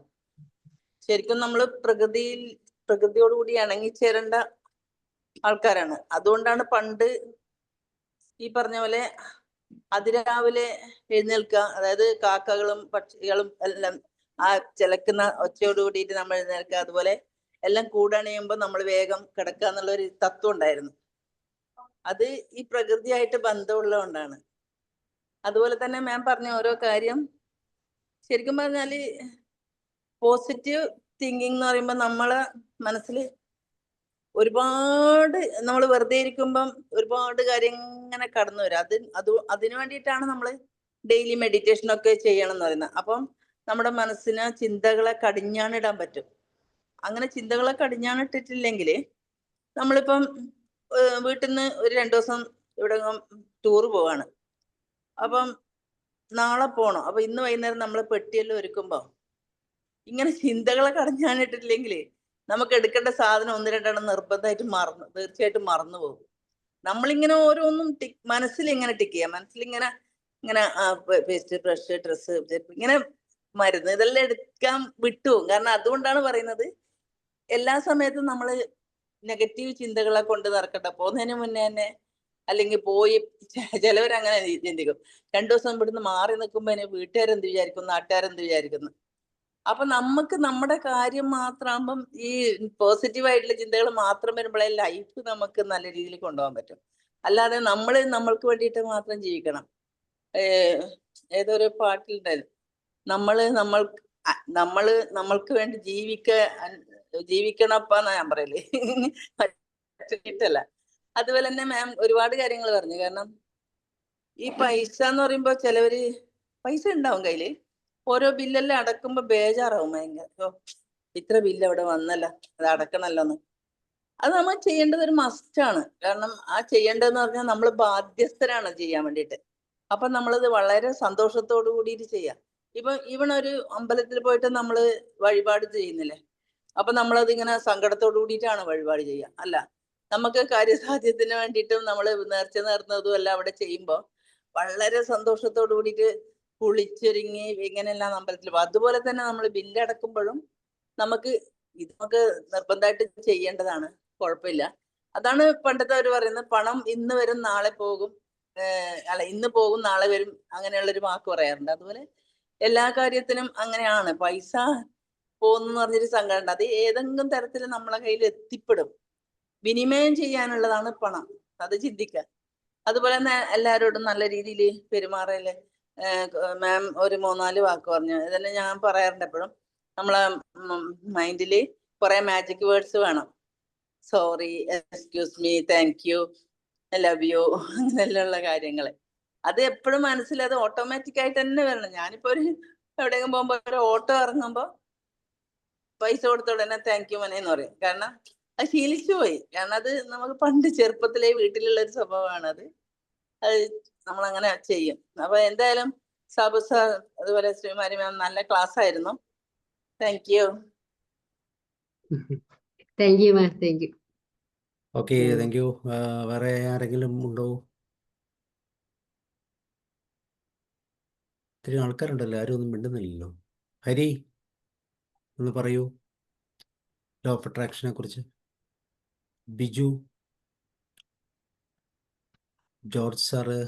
ശരിക്കും നമ്മൾ പ്രകൃതിയോടുകൂടി ഇണങ്ങിച്ചേരേണ്ട ആൾക്കാരാണ്. അതുകൊണ്ടാണ് പണ്ട് ഈ പറഞ്ഞ പോലെ അതിരാവിലെ എഴുന്നേൽക്കുക, അതായത് കാക്കകളും പക്ഷികളും എല്ലാം ആ ചിലക്കുന്ന ഒച്ചയോട് കൂടിയിട്ട് നമ്മൾ എഴുന്നേൽക്കുക, അതുപോലെ എല്ലാം കൂടണയുമ്പോൾ നമ്മൾ വേഗം കിടക്കുക എന്നുള്ളൊരു തത്വം ഉണ്ടായിരുന്നു. അത് ഈ പ്രകൃതിയായിട്ട് ബന്ധമുള്ളതുകൊണ്ടാണ്. അതുപോലെ തന്നെ മാം പറഞ്ഞ ഓരോ കാര്യം ശരിക്കും പറഞ്ഞാല് പോസിറ്റീവ് തിങ്കിങ് എന്ന് പറയുമ്പോൾ നമ്മളെ മനസ്സിൽ ഒരുപാട്, നമ്മൾ വെറുതെ ഇരിക്കുമ്പം ഒരുപാട് കാര്യം ഇങ്ങനെ കടന്നു വരും. അതിനു വേണ്ടിയിട്ടാണ് നമ്മൾ ഡെയിലി മെഡിറ്റേഷൻ ഒക്കെ ചെയ്യണം എന്ന് പറയുന്നത്. അപ്പം നമ്മുടെ മനസ്സിന് ചിന്തകളെ കടിഞ്ഞാണിടാൻ പറ്റും. അങ്ങനെ ചിന്തകളെ കടിഞ്ഞാണിട്ടിട്ടില്ലെങ്കിൽ നമ്മളിപ്പം വീട്ടിൽ നിന്ന് ഒരു 2 ദിവസം ഇവിടെ ടൂർ പോവാണ്, അപ്പം നാളെ പോണം, അപ്പൊ ഇന്ന് വൈകുന്നേരം നമ്മൾ പെട്ടിയെല്ലാം ഒരുക്കുമ്പോ ഇങ്ങനെ ചിന്തകളെ കടിഞ്ഞാണിട്ടിട്ടില്ലെങ്കിൽ നമുക്ക് എടുക്കേണ്ട സാധനം 1-2 നിർബന്ധമായിട്ട് തീർച്ചയായിട്ടും മറന്നു പോകും. നമ്മളിങ്ങനെ ഓരോന്നും മനസ്സിലിങ്ങനെ ടിക്ക് ചെയ്യാം. മനസ്സിലിങ്ങനെ പേസ്റ്റ്, ബ്രഷ്, ഡ്രസ്സ്, ഇങ്ങനെ മരുന്ന്, ഇതെല്ലാം എടുക്കാൻ വിട്ടുപോകും. കാരണം അതുകൊണ്ടാണ് പറയുന്നത് എല്ലാ സമയത്തും നമ്മൾ നെഗറ്റീവ് ചിന്തകളെ കൊണ്ട് നടക്കട്ടെ. പോകുന്നതിന് മുന്നേ തന്നെ അല്ലെങ്കിൽ പോയി ചിലവരങ്ങനെ ചിന്തിക്കും. 2 ദിവസം ഇവിടുന്ന് മാറി നിൽക്കുമ്പോ ഇനി വീട്ടുകാരെന്ത് വിചാരിക്കും, നാട്ടുകാരെന്ത് വിചാരിക്കുന്നു. അപ്പൊ നമുക്ക് നമ്മുടെ കാര്യം മാത്രമാകുമ്പം ഈ പോസിറ്റീവായിട്ടുള്ള ചിന്തകൾ മാത്രം വരുമ്പോഴേ ലൈഫ് നമുക്ക് നല്ല രീതിയിൽ കൊണ്ടുപോകാൻ പറ്റും. അല്ലാതെ നമ്മൾക്ക് വേണ്ടിയിട്ട് മാത്രം ജീവിക്കണം. ഏതൊരു പാട്ടിലുണ്ടായിരുന്നു, നമ്മൾക്ക് വേണ്ടി ജീവിക്കണപ്പാന്നാ ഞാൻ പറയല്. പറ്റിയിട്ടല്ല. അതുപോലെ തന്നെ മാം ഒരുപാട് കാര്യങ്ങൾ പറഞ്ഞു. കാരണം ഈ പൈസ എന്ന് പറയുമ്പോ ചിലവര് പൈസ ഉണ്ടാവും കയ്യില്, ഓരോ ബില്ലെല്ലാം അടക്കുമ്പോ ബേജാറാവും ഭയങ്കര. ഇത്ര ബില്ല് അവിടെ വന്നല്ലോ, അത് അടക്കണല്ലോന്ന്. അത് നമ്മൾ ചെയ്യേണ്ടത് ഒരു മസ്റ്റാണ്. കാരണം ആ ചെയ്യേണ്ടതെന്ന് പറഞ്ഞാൽ നമ്മൾ ബാധ്യസ്ഥരാണ് ചെയ്യാൻ വേണ്ടിയിട്ട്. അപ്പൊ നമ്മളത് വളരെ സന്തോഷത്തോടു കൂടിയിട്ട് ചെയ്യാം. ഇപ്പൊ ഈവൺ ഒരു അമ്പലത്തിൽ പോയിട്ട് നമ്മള് വഴിപാട് ചെയ്യുന്നില്ലേ, അപ്പൊ നമ്മളത് ഇങ്ങനെ സങ്കടത്തോടു കൂടിയിട്ടാണ് വഴിപാട് ചെയ്യുക. അല്ല, നമുക്ക് കാര്യസാധ്യത്തിന് വേണ്ടിയിട്ടും നമ്മൾ നേർച്ച നേർന്നതും എല്ലാം അവിടെ ചെയ്യുമ്പോൾ വളരെ സന്തോഷത്തോടു കൂടിയിട്ട് കുളിച്ചൊരുങ്ങി ഇങ്ങനെയെല്ലാം അമ്പലത്തിൽ പോകും. അതുപോലെ തന്നെ നമ്മൾ ബില്ലടക്കുമ്പോഴും നമുക്ക് നിർബന്ധമായിട്ട് ചെയ്യേണ്ടതാണ്, കുഴപ്പമില്ല. അതാണ് പണ്ടത്തെ അവർ പറയുന്നത്, പണം ഇന്ന് വരും നാളെ പോകും, അല്ല ഇന്ന് പോകും നാളെ വരും, അങ്ങനെയുള്ളൊരു വാക്ക് പറയാറുണ്ട്. അതുപോലെ എല്ലാ കാര്യത്തിനും അങ്ങനെയാണ്. പൈസ പോകുന്നു പറഞ്ഞൊരു സങ്കടമുണ്ട്. അത് ഏതെങ്കിലും തരത്തിൽ നമ്മളെ കയ്യിൽ എത്തിപ്പെടും. വിനിമയം ചെയ്യാനുള്ളതാണ് പണം, അത് ചിന്തിക്കുക. അതുപോലെ തന്നെ എല്ലാവരോടും നല്ല രീതിയിൽ പെരുമാറല്. മാം ഒരു 3-4 വാക്ക് പറഞ്ഞു. ഇതെല്ലാം ഞാൻ പറയാറുണ്ട് എപ്പോഴും. നമ്മളെ മൈൻഡില് കുറെ മാജിക് വേർഡ്സ് വേണം. Sorry, excuse me, thank you, love you, അങ്ങനെയുള്ള കാര്യങ്ങൾ. അത് എപ്പോഴും മനസ്സിൽ അത് ഓട്ടോമാറ്റിക് ആയിട്ട് തന്നെ വരണം. ഞാനിപ്പോ എവിടെയെങ്കിലും പോകുമ്പോ ഒരു ഓട്ടോ ഇറങ്ങുമ്പോ പൈസ കൊടുത്ത ഉടനെ താങ്ക് യു മനേന്ന് പറയും. കാരണം അത് ശീലിച്ചു പോയി. കാരണം അത് നമുക്ക് പണ്ട് ചെറുപ്പത്തിലെ വീട്ടിലുള്ള ഒരു സ്വഭാവമാണ്. അത് നമ്മൾ അങ്ങനെ ചെയ്യും. അപ്പൊ എന്തായാലും സാബു സാർ അതുപോലെ ശ്രീമാരി മാം നല്ല ക്ലാസ് ആയിരുന്നു. Thank you. Thank you ma'am, thank you. Okay, thank U. വേറെ ആരെങ്കിലും ഉണ്ടോ? ഒത്തിരി ആൾക്കാരുണ്ടല്ലോ, ആരും ഒന്നും മിണ്ടുന്നില്ലല്ലോ. ഹരി, ഒന്ന് പറയൂ ലോ ഓഫ് അട്രാക്ഷനെ കുറിച്ച്. Biju, George sir,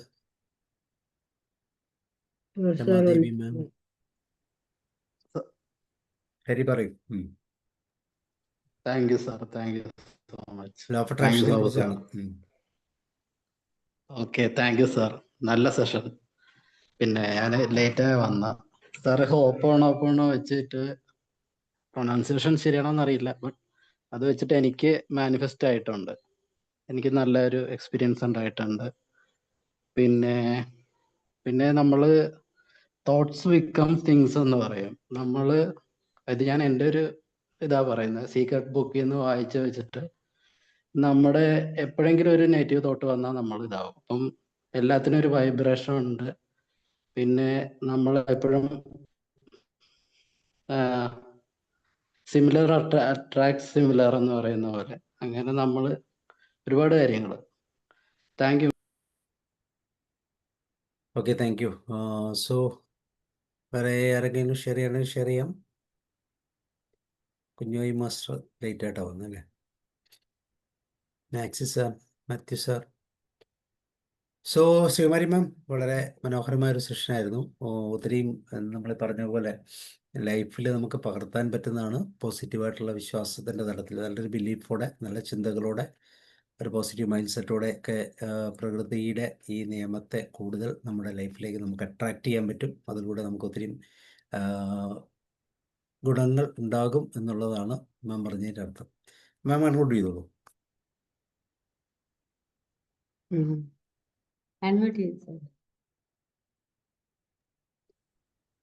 Ramadevi ma'am, Hari പറയൂ. Thank you sir, thank you so much. Law of അട്രാക്ഷനെ കുറിച്ചാണ്. Okay, thank you sir. നല്ല സെഷൻ. പിന്നെ ഞാൻ ലേറ്റായി വന്ന സാറ് ഓപ്പോണോ വെച്ചിട്ട് പ്രൊണൗൺസിയേഷൻ ശരിയാണോന്ന് അറിയില്ല, ബട്ട് അത് വെച്ചിട്ട് എനിക്ക് മാനിഫെസ്റ്റ് ആയിട്ടുണ്ട്. എനിക്ക് നല്ലൊരു എക്സ്പീരിയൻസ് ഉണ്ടായിട്ടുണ്ട്. പിന്നെ നമ്മൾ തോട്ട്സ് വിക്കം തിങ്സ് എന്ന് പറയും. ഇത് ഞാൻ എൻ്റെ ഒരു ഇതാ പറയുന്നത്, സീക്രട്ട് ബുക്കിൽ നിന്ന് വായിച്ച് വെച്ചിട്ട് നമ്മുടെ എപ്പോഴെങ്കിലും ഒരു നെഗറ്റീവ് തോട്ട് വന്നാൽ നമ്മൾ ഇതാവും. അപ്പം എല്ലാത്തിനും ഒരു വൈബ്രേഷൻ ഉണ്ട്. പിന്നെ നമ്മൾ എപ്പോഴും സിമിലർ അട്രാക്ട് സിമിലർ എന്ന് പറയുന്ന പോലെ, അങ്ങനെ നമ്മൾ ഒരുപാട് കാര്യങ്ങൾ. Thank you. Okay, thank you. So വേറെ ആരെങ്കിലും ഷെയർ ചെയ്യണമെങ്കിൽ ഷെയർ ചെയ്യാം. കുഞ്ഞോയി മാസ്റ്റർ ലേറ്റ് ആയിട്ടാണ് വന്നല്ലേ. Maxi sir, Mathew sir. So Sreemari ma'am, വളരെ മനോഹരമായൊരു സെഷനായിരുന്നു. ഒത്തിരിയും നമ്മൾ പറഞ്ഞ പോലെ ലൈഫിൽ നമുക്ക് പകർത്താൻ പറ്റുന്നതാണ് പോസിറ്റീവായിട്ടുള്ള വിശ്വാസത്തിൻ്റെ തലത്തിൽ, നല്ലൊരു ബിലീഫോടെ, നല്ല ചിന്തകളോടെ, ഒരു പോസിറ്റീവ് മൈൻഡ് സെറ്റോടെ ഒക്കെ പ്രകൃതിയുടെ ഈ നിയമത്തെ കൂടുതൽ നമ്മുടെ ലൈഫിലേക്ക് നമുക്ക് അട്രാക്റ്റ് ചെയ്യാൻ പറ്റും. അതിലൂടെ നമുക്ക് ഒത്തിരി ഗുണങ്ങൾ ഉണ്ടാകും എന്നുള്ളതാണ് മാം പറഞ്ഞതിൻ്റെ അർത്ഥം. മാം കൺക്ലൂഡ് ചെയ്തോളൂ.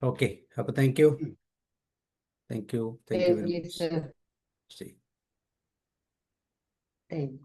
ഓക്കെ, അപ്പോൾ thank you. Thank you very much. ശരി. Thank U.